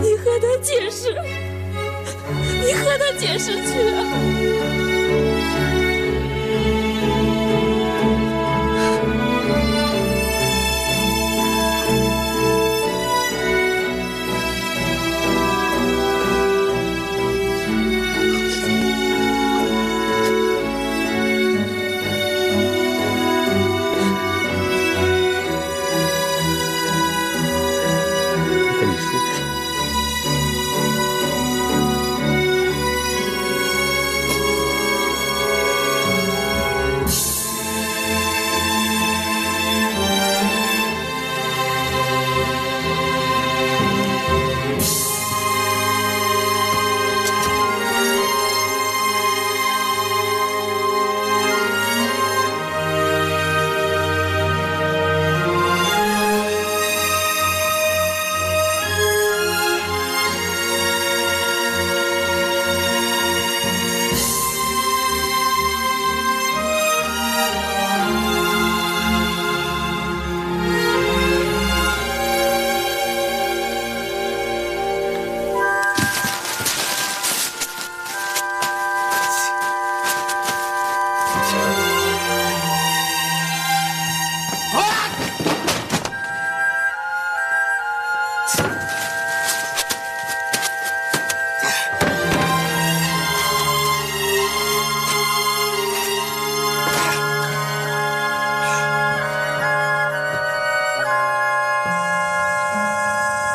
你和他解释，你和他解释去啊！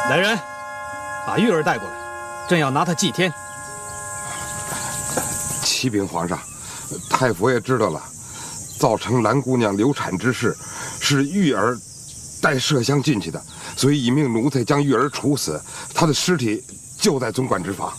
来人，把玉儿带过来，朕要拿她祭天。启禀皇上，太傅爷知道了，造成兰姑娘流产之事，是玉儿带麝香进去的，所以已命奴才将玉儿处死，她的尸体就在总管之房。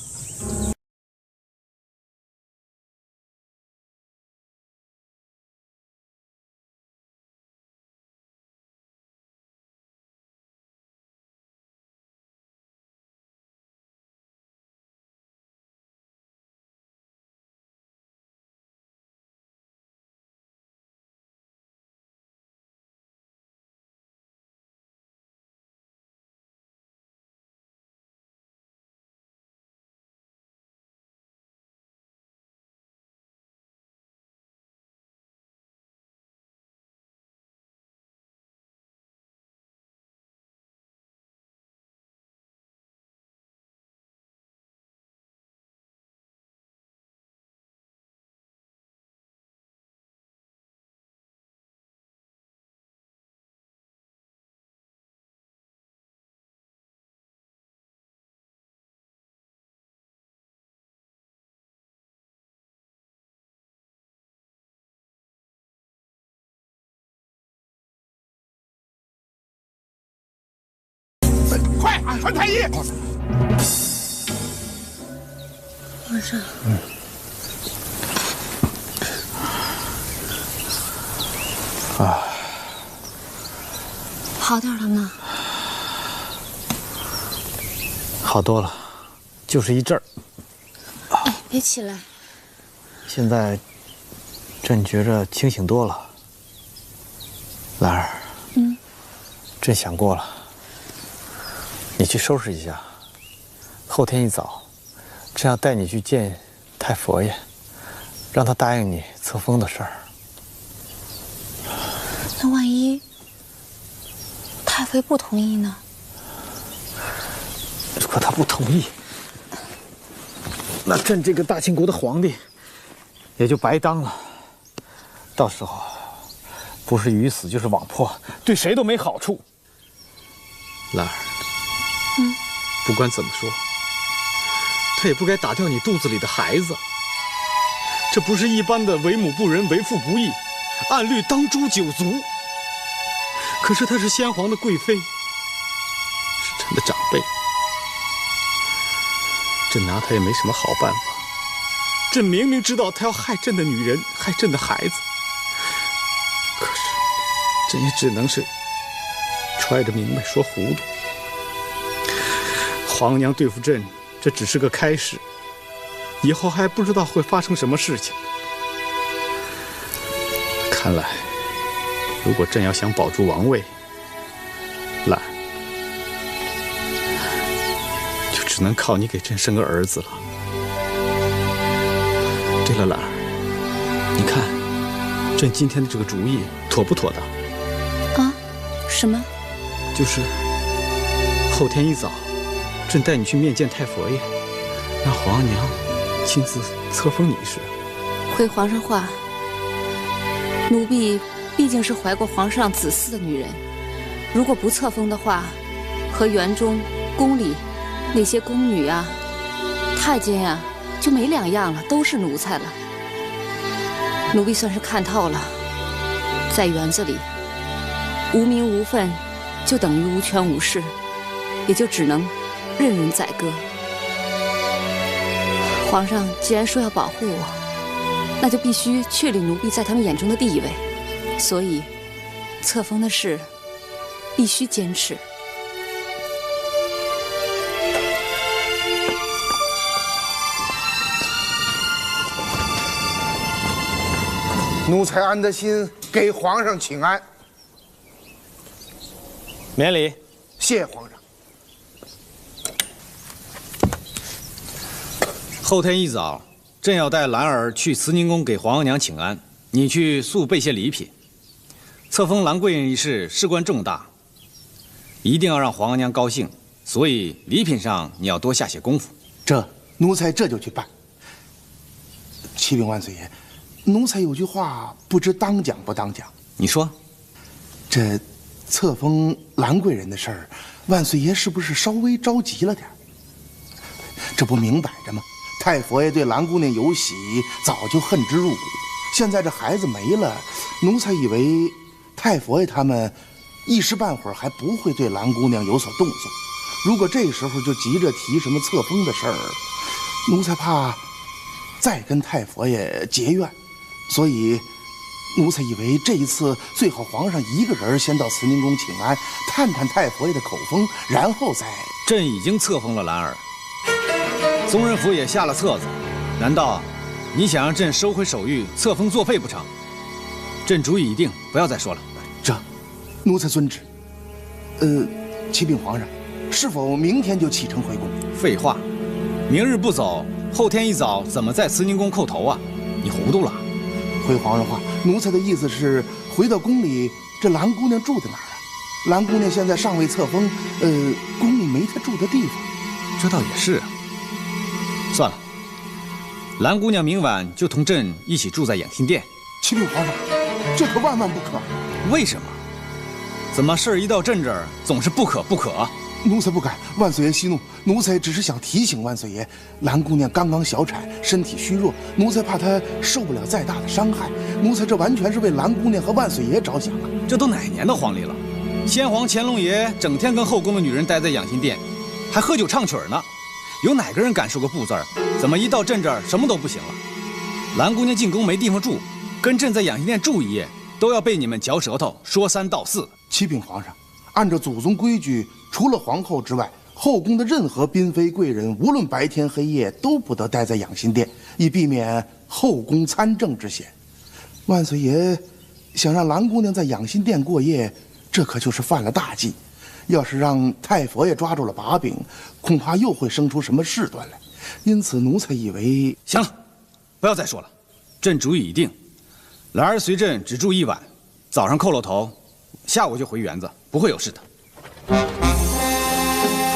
快，传太医！皇上，好点了吗？好多了。就是一阵儿。哎，别起来。现在朕觉着清醒多了。兰儿，朕想过了，你去收拾一下，后天一早，朕要带你去见太佛爷，让他答应你册封的事儿。那万一太妃不同意呢？如果他不同意，那朕这个大清国的皇帝也就白当了。到时候不是鱼死就是网破，对谁都没好处。兰儿，不管怎么说，他也不该打掉你肚子里的孩子。这不是一般的为母不仁、为父不义，按律当诛九族。可是她是先皇的贵妃，是朕的长辈，朕拿她也没什么好办法。朕明明知道她要害朕的女人，害朕的孩子，可是朕也只能是揣着明白说糊涂。皇娘对付朕，这只是个开始，以后还不知道会发生什么事情。看来，如果朕要想保住王位，兰儿，就只能靠你给朕生个儿子了。对了，兰儿，你看，朕今天的这个主意妥不妥当？啊？什么？就是后天一早，朕带你去面见太佛爷，让皇娘亲自册封你是。回皇上话，奴婢毕竟是怀过皇上子嗣的女人，如果不册封的话，和园中、宫里那些宫女啊、太监呀，就没两样了，都是奴才了。奴婢算是看透了，在园子里，无名无分，就等于无权无势，也就只能任人宰割。皇上既然说要保护我，那就必须确立奴婢在他们眼中的地位，所以册封的事必须坚持。奴才安德心给皇上请安。免礼。谢皇上。后天一早，朕要带兰儿去慈宁宫给皇娘请安，你去速备些礼品。册封兰贵人一事事关重大，一定要让皇娘高兴，所以礼品上你要多下些功夫。奴才这就去办。启禀万岁爷，奴才有句话不知当讲不当讲。你说，这册封兰贵人的事儿，万岁爷是不是稍微着急了点？这不明摆着吗？太佛爷对兰姑娘有喜，早就恨之入骨。现在这孩子没了，奴才以为太佛爷他们一时半会儿还不会对兰姑娘有所动作。如果这时候就急着提什么册封的事儿，奴才怕再跟太佛爷结怨，所以奴才以为这一次最好皇上一个人先到慈宁宫请安，探探太佛爷的口风，然后再……朕已经册封了兰儿，宗人府也下了册子，难道你想让朕收回手谕，册封作废不成？朕主意已定，不要再说了。这，奴才遵旨。启禀皇上，是否明天就启程回宫？废话，明日不走，后天一早怎么在慈宁宫叩头啊？你糊涂了？回皇上话，奴才的意思是，回到宫里，这兰姑娘住在哪儿啊？兰姑娘现在尚未册封，宫里没她住的地方。这倒也是。算了，兰姑娘明晚就同朕一起住在养心殿。启禀皇上，这可万万不可。为什么？怎么事儿一到朕这儿总是不可不可？奴才不敢，万岁爷息怒。奴才只是想提醒万岁爷，兰姑娘刚刚小产，身体虚弱，奴才怕她受不了再大的伤害。奴才这完全是为兰姑娘和万岁爷着想啊！这都哪年的皇历了？先皇乾隆爷整天跟后宫的女人待在养心殿，还喝酒唱曲呢。有哪个人敢说个不字儿？怎么一到朕这儿什么都不行了？兰姑娘进宫没地方住，跟朕在养心殿住一夜，都要被你们嚼舌头说三道四。启禀皇上，按照祖宗规矩，除了皇后之外，后宫的任何嫔妃贵人，无论白天黑夜，都不得待在养心殿，以避免后宫参政之嫌。万岁爷想让兰姑娘在养心殿过夜，这可就是犯了大忌。要是让太佛爷抓住了把柄，恐怕又会生出什么事端来。因此，奴才以为……行了，不要再说了。朕主意已定，兰儿随朕只住一晚，早上叩了头，下午就回园子，不会有事的。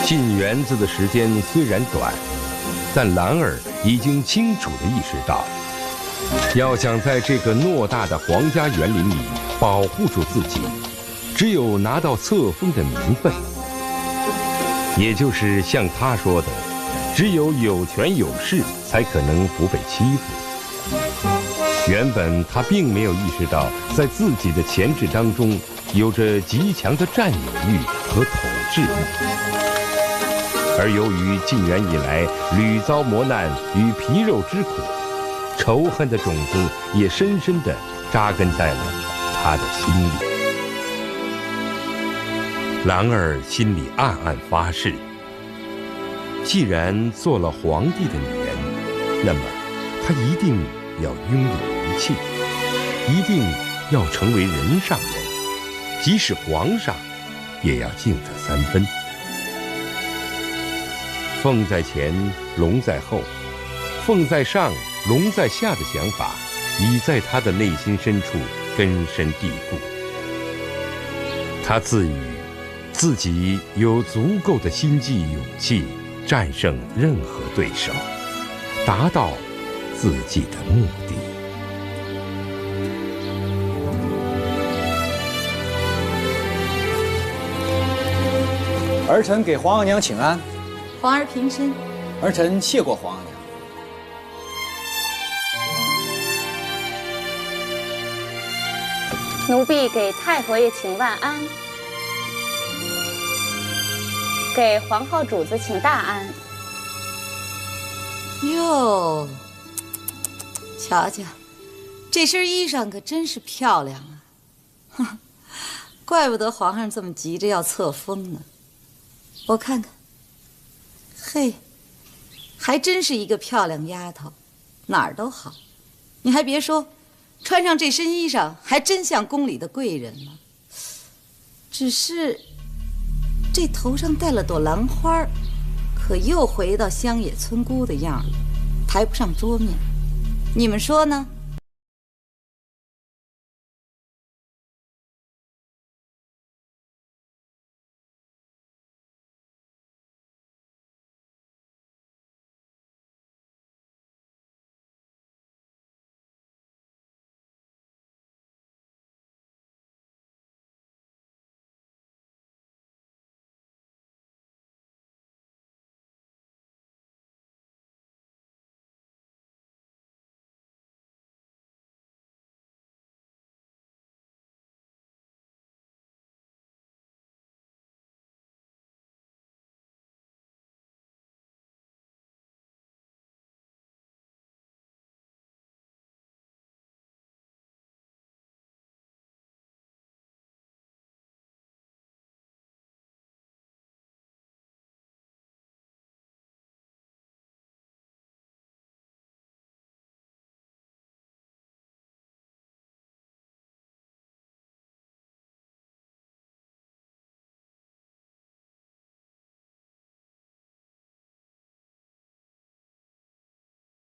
进园子的时间虽然短，但兰儿已经清楚地意识到，要想在这个偌大的皇家园林里保护住自己，只有拿到册封的名分，也就是像他说的，只有有权有势才可能不被欺负。原本他并没有意识到，在自己的潜质当中有着极强的占有欲和统治欲。而由于进园以来屡遭磨难与皮肉之苦，仇恨的种子也深深地扎根在了他的心里。兰儿心里暗暗发誓，既然做了皇帝的女人，那么她一定要拥有一切，一定要成为人上人，即使皇上也要敬他3分。凤在前，龙在后，凤在上，龙在下的想法，已在他的内心深处根深蒂固。他自语，自己有足够的心计勇气战胜任何对手，达到自己的目的。儿臣给皇额娘请安。皇儿平身。儿臣谢过皇额娘。奴婢给太佛爷请万安，给皇后主子请大安。哟，瞧瞧，这身衣裳可真是漂亮啊！哼，怪不得皇上这么急着要册封呢。我看看，嘿，还真是一个漂亮丫头，哪儿都好。你还别说，穿上这身衣裳，还真像宫里的贵人了。只是这头上戴了朵兰花，可又回到乡野村姑的样了，抬不上桌面。你们说呢？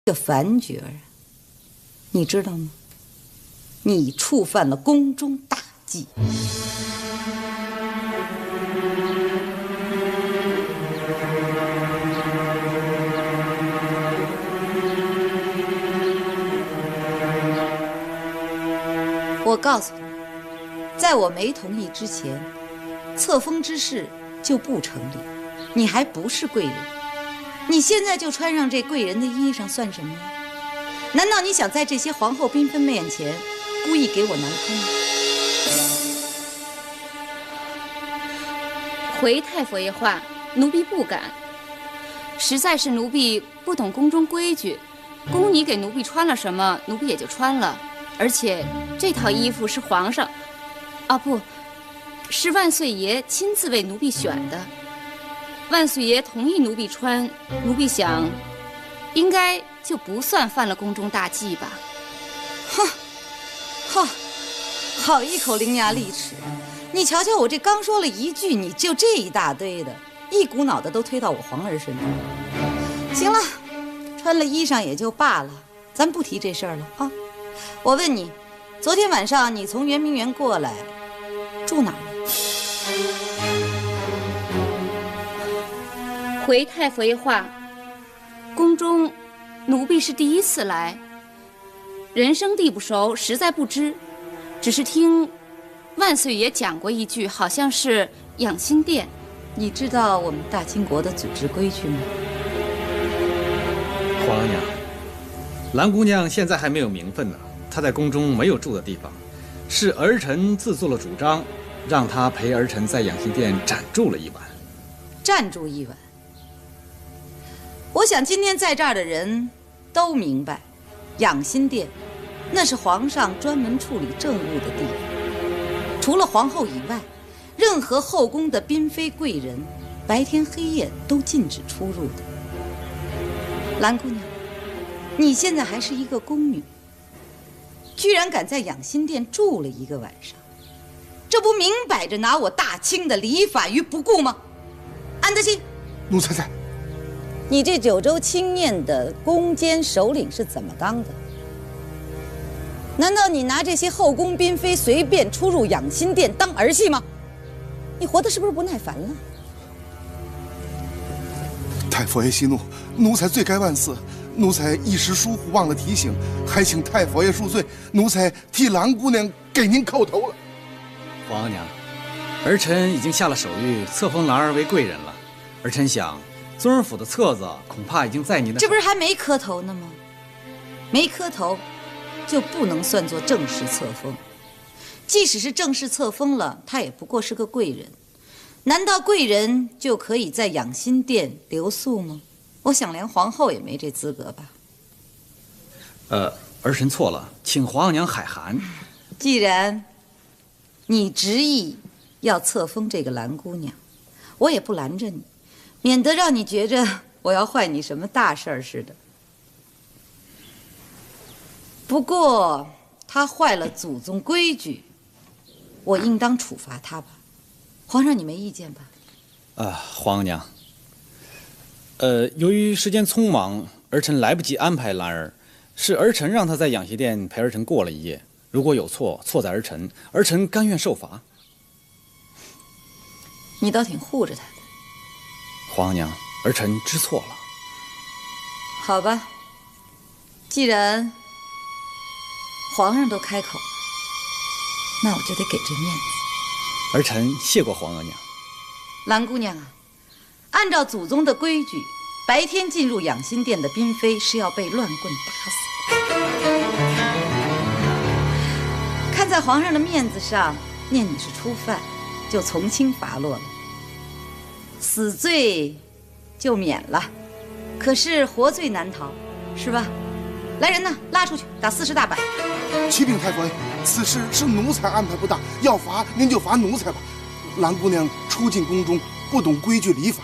这樊爵儿，你知道吗？你触犯了宫中大忌。我告诉你，在我没同意之前，册封之事就不成立。你还不是贵人。你现在就穿上这贵人的衣裳算什么呀？难道你想在这些皇后嫔妃面前故意给我难堪吗？回太佛爷话，奴婢不敢。实在是奴婢不懂宫中规矩，宫女给奴婢穿了什么，奴婢也就穿了。而且这套衣服是皇上，啊不，是万岁爷亲自为奴婢选的。万岁爷同意奴婢穿，奴婢想，应该就不算犯了宫中大忌吧。哼，哈，好一口伶牙俐齿！你瞧瞧我这刚说了一句，你就这一大堆的，一股脑的都推到我皇儿身上。行了，穿了衣裳也就罢了，咱不提这事儿了啊。我问你，昨天晚上你从圆明园过来，住哪儿了？回太佛爷话，宫中奴婢是第一次来，人生地不熟，实在不知，只是听万岁爷讲过一句，好像是养心殿。你知道我们大清国的组织规矩吗？皇娘，兰姑娘现在还没有名分呢，她在宫中没有住的地方，是儿臣自作了主张，让她陪儿臣在养心殿暂住了一晚。暂住一晚。我想今天在这儿的人都明白，养心殿那是皇上专门处理政务的地方，除了皇后以外，任何后宫的嫔妃贵人，白天黑夜都禁止出入的。兰姑娘，你现在还是一个宫女，居然敢在养心殿住了一个晚上，这不明摆着拿我大清的礼法于不顾吗？安德熙，奴才在。你这九州清念的宫监首领是怎么当的？难道你拿这些后宫嫔妃随便出入养心殿当儿戏吗？你活得是不是不耐烦了？太佛爷息怒，奴才罪该万死，奴才一时疏忽忘了提醒，还请太佛爷恕罪，奴才替兰姑娘给您叩头了。皇额娘，儿臣已经下了手谕，册封兰儿为贵人了。儿臣想，宗人府的册子恐怕已经在您的……这不是还没磕头呢吗？没磕头，就不能算作正式册封。即使是正式册封了，他也不过是个贵人。难道贵人就可以在养心殿留宿吗？我想连皇后也没这资格吧。儿臣错了，请皇额娘海涵。既然你执意要册封这个兰姑娘，我也不拦着你，免得让你觉着我要坏你什么大事儿似的。不过她坏了祖宗规矩，我应当处罚她吧。皇上，你没意见吧？皇额娘，由于时间匆忙，儿臣来不及安排兰儿，是儿臣让她在养心殿陪儿臣过了一夜。如果有错，错在儿臣，儿臣甘愿受罚。你倒挺护着她的。皇额娘，儿臣知错了。好吧，既然皇上都开口了，那我就得给这面子。儿臣谢过皇额娘。兰姑娘啊，按照祖宗的规矩，白天进入养心殿的嫔妃是要被乱棍打死。看在皇上的面子上，念你是初犯，就从轻罚落了，死罪就免了，可是活罪难逃，是吧？来人呐，拉出去打40大板。启禀太佛爷，此事是奴才安排不当，要罚您就罚奴才吧。兰姑娘初进宫中，不懂规矩礼法，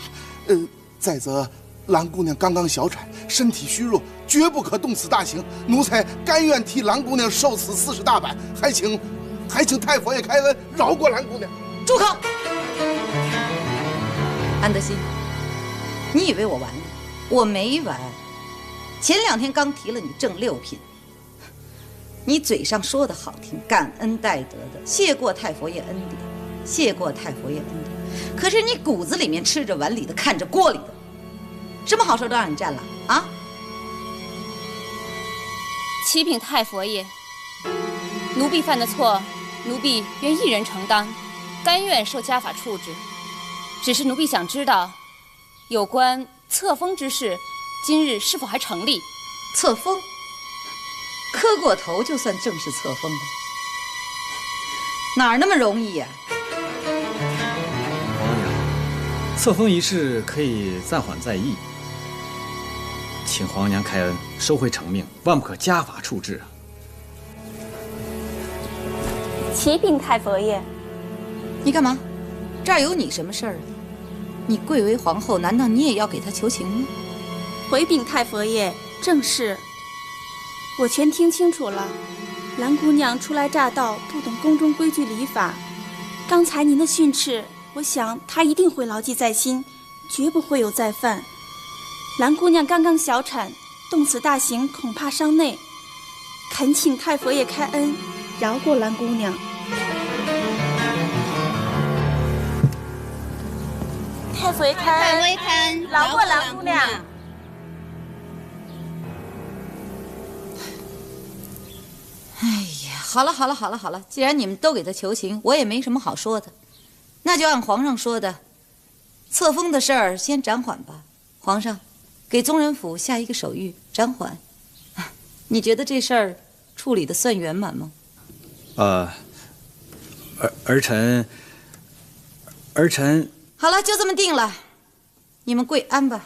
再则兰姑娘刚刚小产，身体虚弱，绝不可动此大刑。奴才甘愿替兰姑娘受此40大板，还请太佛爷开恩，饶过兰姑娘。住口！安德熙，你以为我完了？我没完。前2天刚提了你正6品。你嘴上说的好听，感恩戴德的，谢过太佛爷恩典，谢过太佛爷恩典。可是你骨子里面吃着碗里的，看着锅里的，什么好事都让你占了啊！启禀太佛爷，奴婢犯的错，奴婢愿一人承担，甘愿受家法处置。只是奴婢想知道，有关册封之事，今日是否还成立？册封？磕过头就算正式册封的，哪儿那么容易呀？皇额娘，册封一事可以暂缓在议，请皇额娘开恩，收回成命，万不可家法处置。启禀太佛爷，你干嘛？这儿有你什么事儿啊？你贵为皇后，难道你也要给她求情吗？回禀太佛爷，正是。我全听清楚了，兰姑娘初来乍到，不懂宫中规矩礼法。刚才您的训斥，我想她一定会牢记在心，绝不会有再犯。兰姑娘刚刚小产，动此大刑恐怕伤内，恳请太佛爷开恩，饶过兰姑娘。太佛爷开恩，饶过兰姑娘。哎呀，好了，既然你们都给他求情，我也没什么好说的，那就按皇上说的，册封的事儿先暂缓吧。皇上，给宗人府下一个手谕，暂缓。你觉得这事儿处理的算圆满吗？儿臣。好了，就这么定了，你们跪安吧。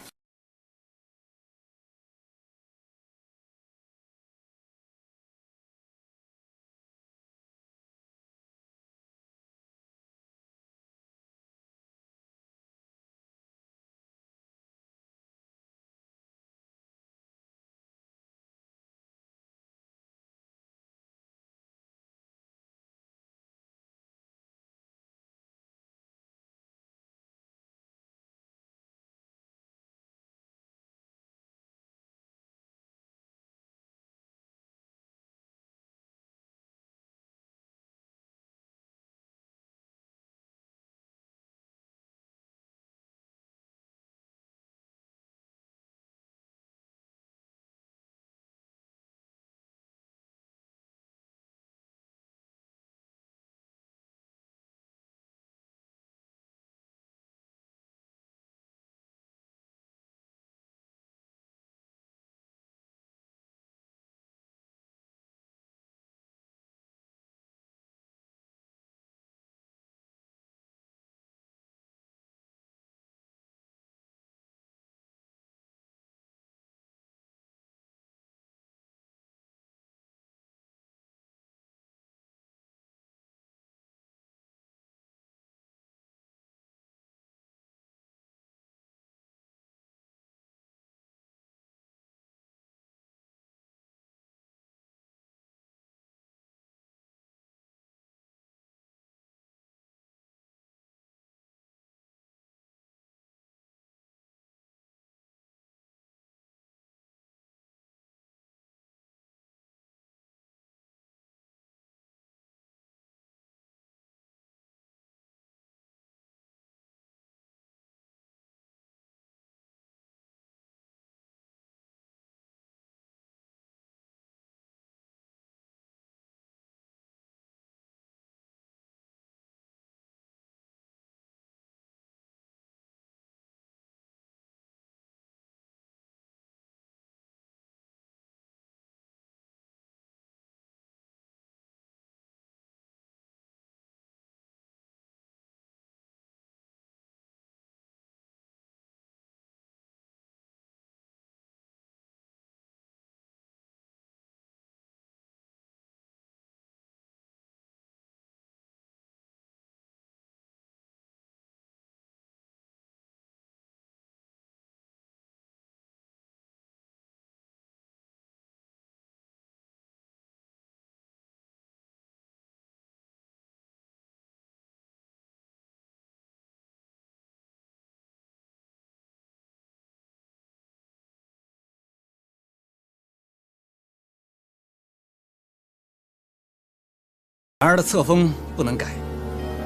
兰儿的册封不能改，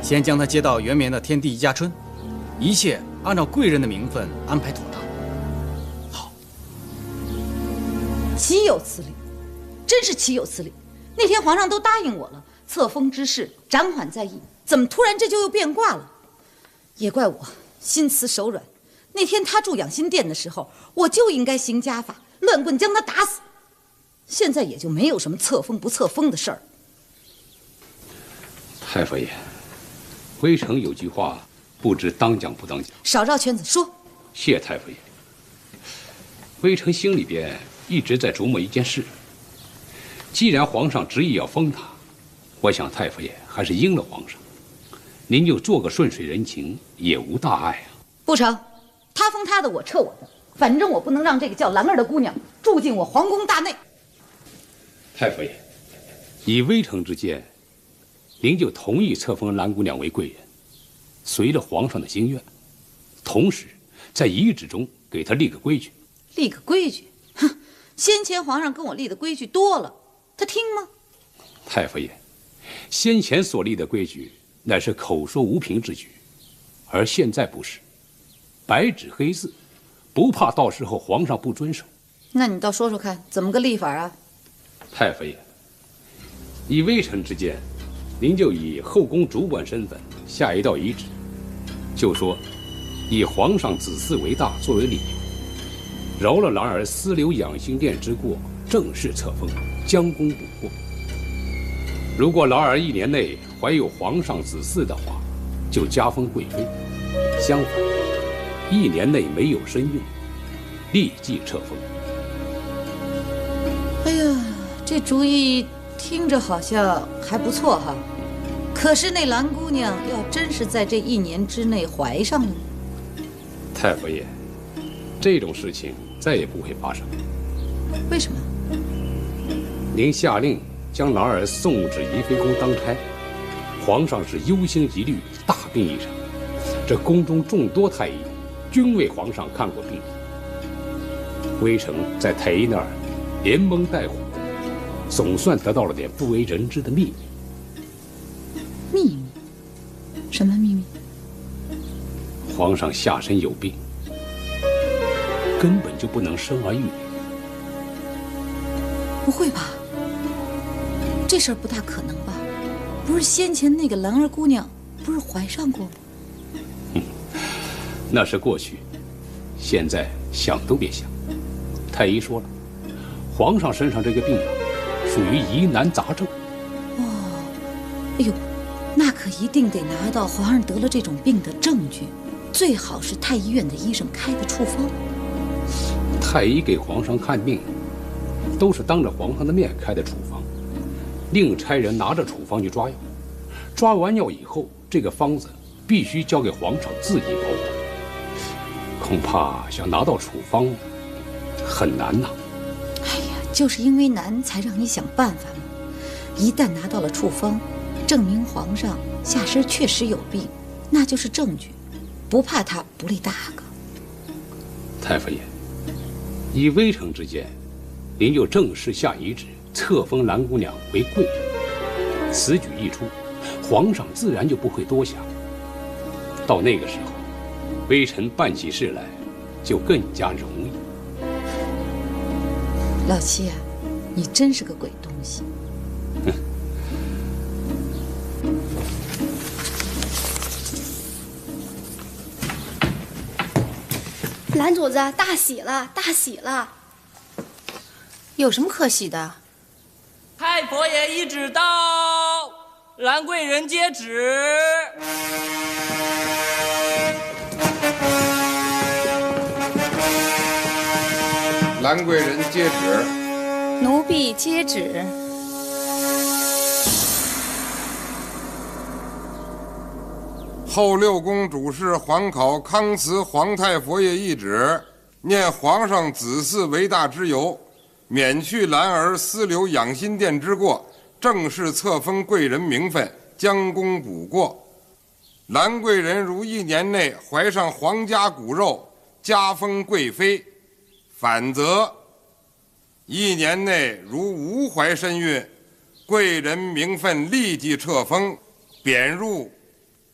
先将她接到圆绵的天地一家春，一切按照贵人的名分安排妥当。好，岂有此理！真是岂有此理！那天皇上都答应我了，册封之事暂缓在议，怎么突然这就又变卦了？也怪我心慈手软，那天他住养心殿的时候，我就应该行家法，乱棍将他打死。现在也就没有什么册封不册封的事儿。太佛爷，微臣有句话，不知当讲不当讲。少绕圈子，说。谢太佛爷。微臣心里边一直在琢磨一件事。既然皇上执意要封他，我想太佛爷还是应了皇上，您就做个顺水人情也无大碍啊。不成，他封他的，我撤我的，反正我不能让这个叫兰儿的姑娘住进我皇宫大内。太傅爷，以微臣之见，您就同意册封兰姑娘为贵人，随了皇上的心愿，同时在遗旨中给她立个规矩。立个规矩？哼，先前皇上跟我立的规矩多了，他听吗？太傅爷，先前所立的规矩乃是口说无凭之举，而现在不是，白纸黑字，不怕到时候皇上不遵守。那你倒说说看，怎么个立法啊？太傅爷，以微臣之见，您就以后宫主管身份下一道遗旨，就说以皇上子嗣为大作为理由，饶了兰儿私留养心殿之过，正式册封，将功补过。如果兰儿1年内怀有皇上子嗣的话，就加封贵妃；相反，1年内没有身孕，立即册封。哎呀，这主意听着好像还不错哈。可是那兰姑娘要真是在这1年之内怀上了呢？太傅爷，这种事情再也不会发生。为什么？您下令将兰儿送至宜妃宫当差，皇上是忧心疑虑，大病一场。这宫中众多太医均为皇上看过病历，微臣在太医那儿连蒙带唬的，总算得到了点不为人知的秘密。秘密？什么秘密？皇上下身有病，根本就不能生儿育女。不会吧？这事儿不大可能吧？不是先前那个兰儿姑娘不是怀上过吗？那是过去，现在想都别想。太医说了，皇上身上这个病啊，属于疑难杂症。哦，哎呦，那可一定得拿到皇上得了这种病的证据，最好是太医院的医生开的处方。太医给皇上看病，都是当着皇上的面开的处方，另差人拿着处方去抓药，抓完药以后，这个方子必须交给皇上自己保管。恐怕想拿到处方很难呐。哎呀，就是因为难，才让你想办法嘛。一旦拿到了处方，证明皇上下身确实有病，那就是证据，不怕他不立大纲。太傅爷，以微臣之见，您就正式下遗旨，册封兰姑娘为贵人。此举一出，皇上自然就不会多想。到那个时候，微臣办起事来就更加容易。老七啊，你真是个鬼东西！兰主子，大喜了，大喜了！有什么可喜的？太婆爷懿旨到，兰贵人接旨。兰贵人接旨。奴婢接旨。后六宫主事皇考康慈皇太佛爷懿旨，念皇上子嗣为大之由，免去兰儿私留养心殿之过，正式册封贵人名分，将功补过。兰贵人如1年内怀上皇家骨肉，加封贵妃；反则1年内如无怀身孕，贵人名分立即册封，贬入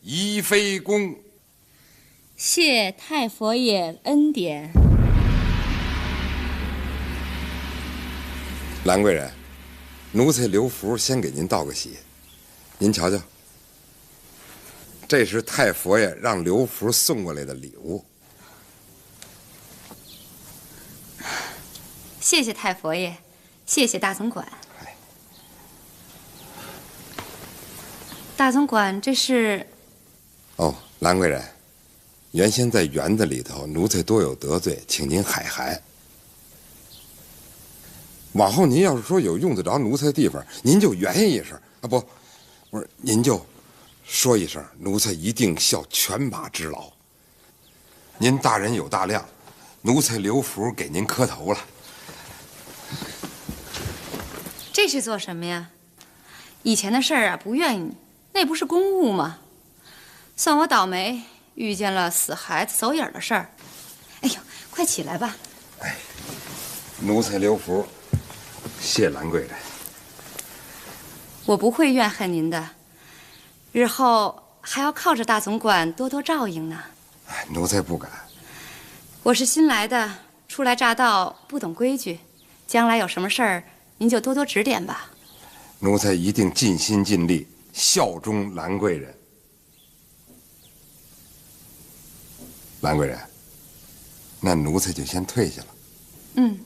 宜妃宫。谢太佛爷恩典。兰贵人，奴才刘福先给您道个喜，您瞧瞧，这是太佛爷让刘福送过来的礼物。谢谢太佛爷，谢谢大总管。大总管，这是……哦，兰贵人，原先在园子里头，奴才多有得罪，请您海涵。往后您要是说有用得着奴才的地方，您就圆一声啊，不是，您就说一声，奴才一定效犬马之劳。您大人有大量，奴才刘福给您磕头了。这是做什么呀？以前的事儿啊，不怨你，那不是公务吗？算我倒霉，遇见了死孩子走眼的事儿。哎呦，快起来吧！哎，奴才刘福，谢兰贵人。我不会怨恨您的，日后还要靠着大总管多多照应呢。奴才不敢。我是新来的，初来乍到，不懂规矩，将来有什么事儿，您就多多指点吧。奴才一定尽心尽力，效忠兰贵人。兰贵人，那奴才就先退下了。嗯。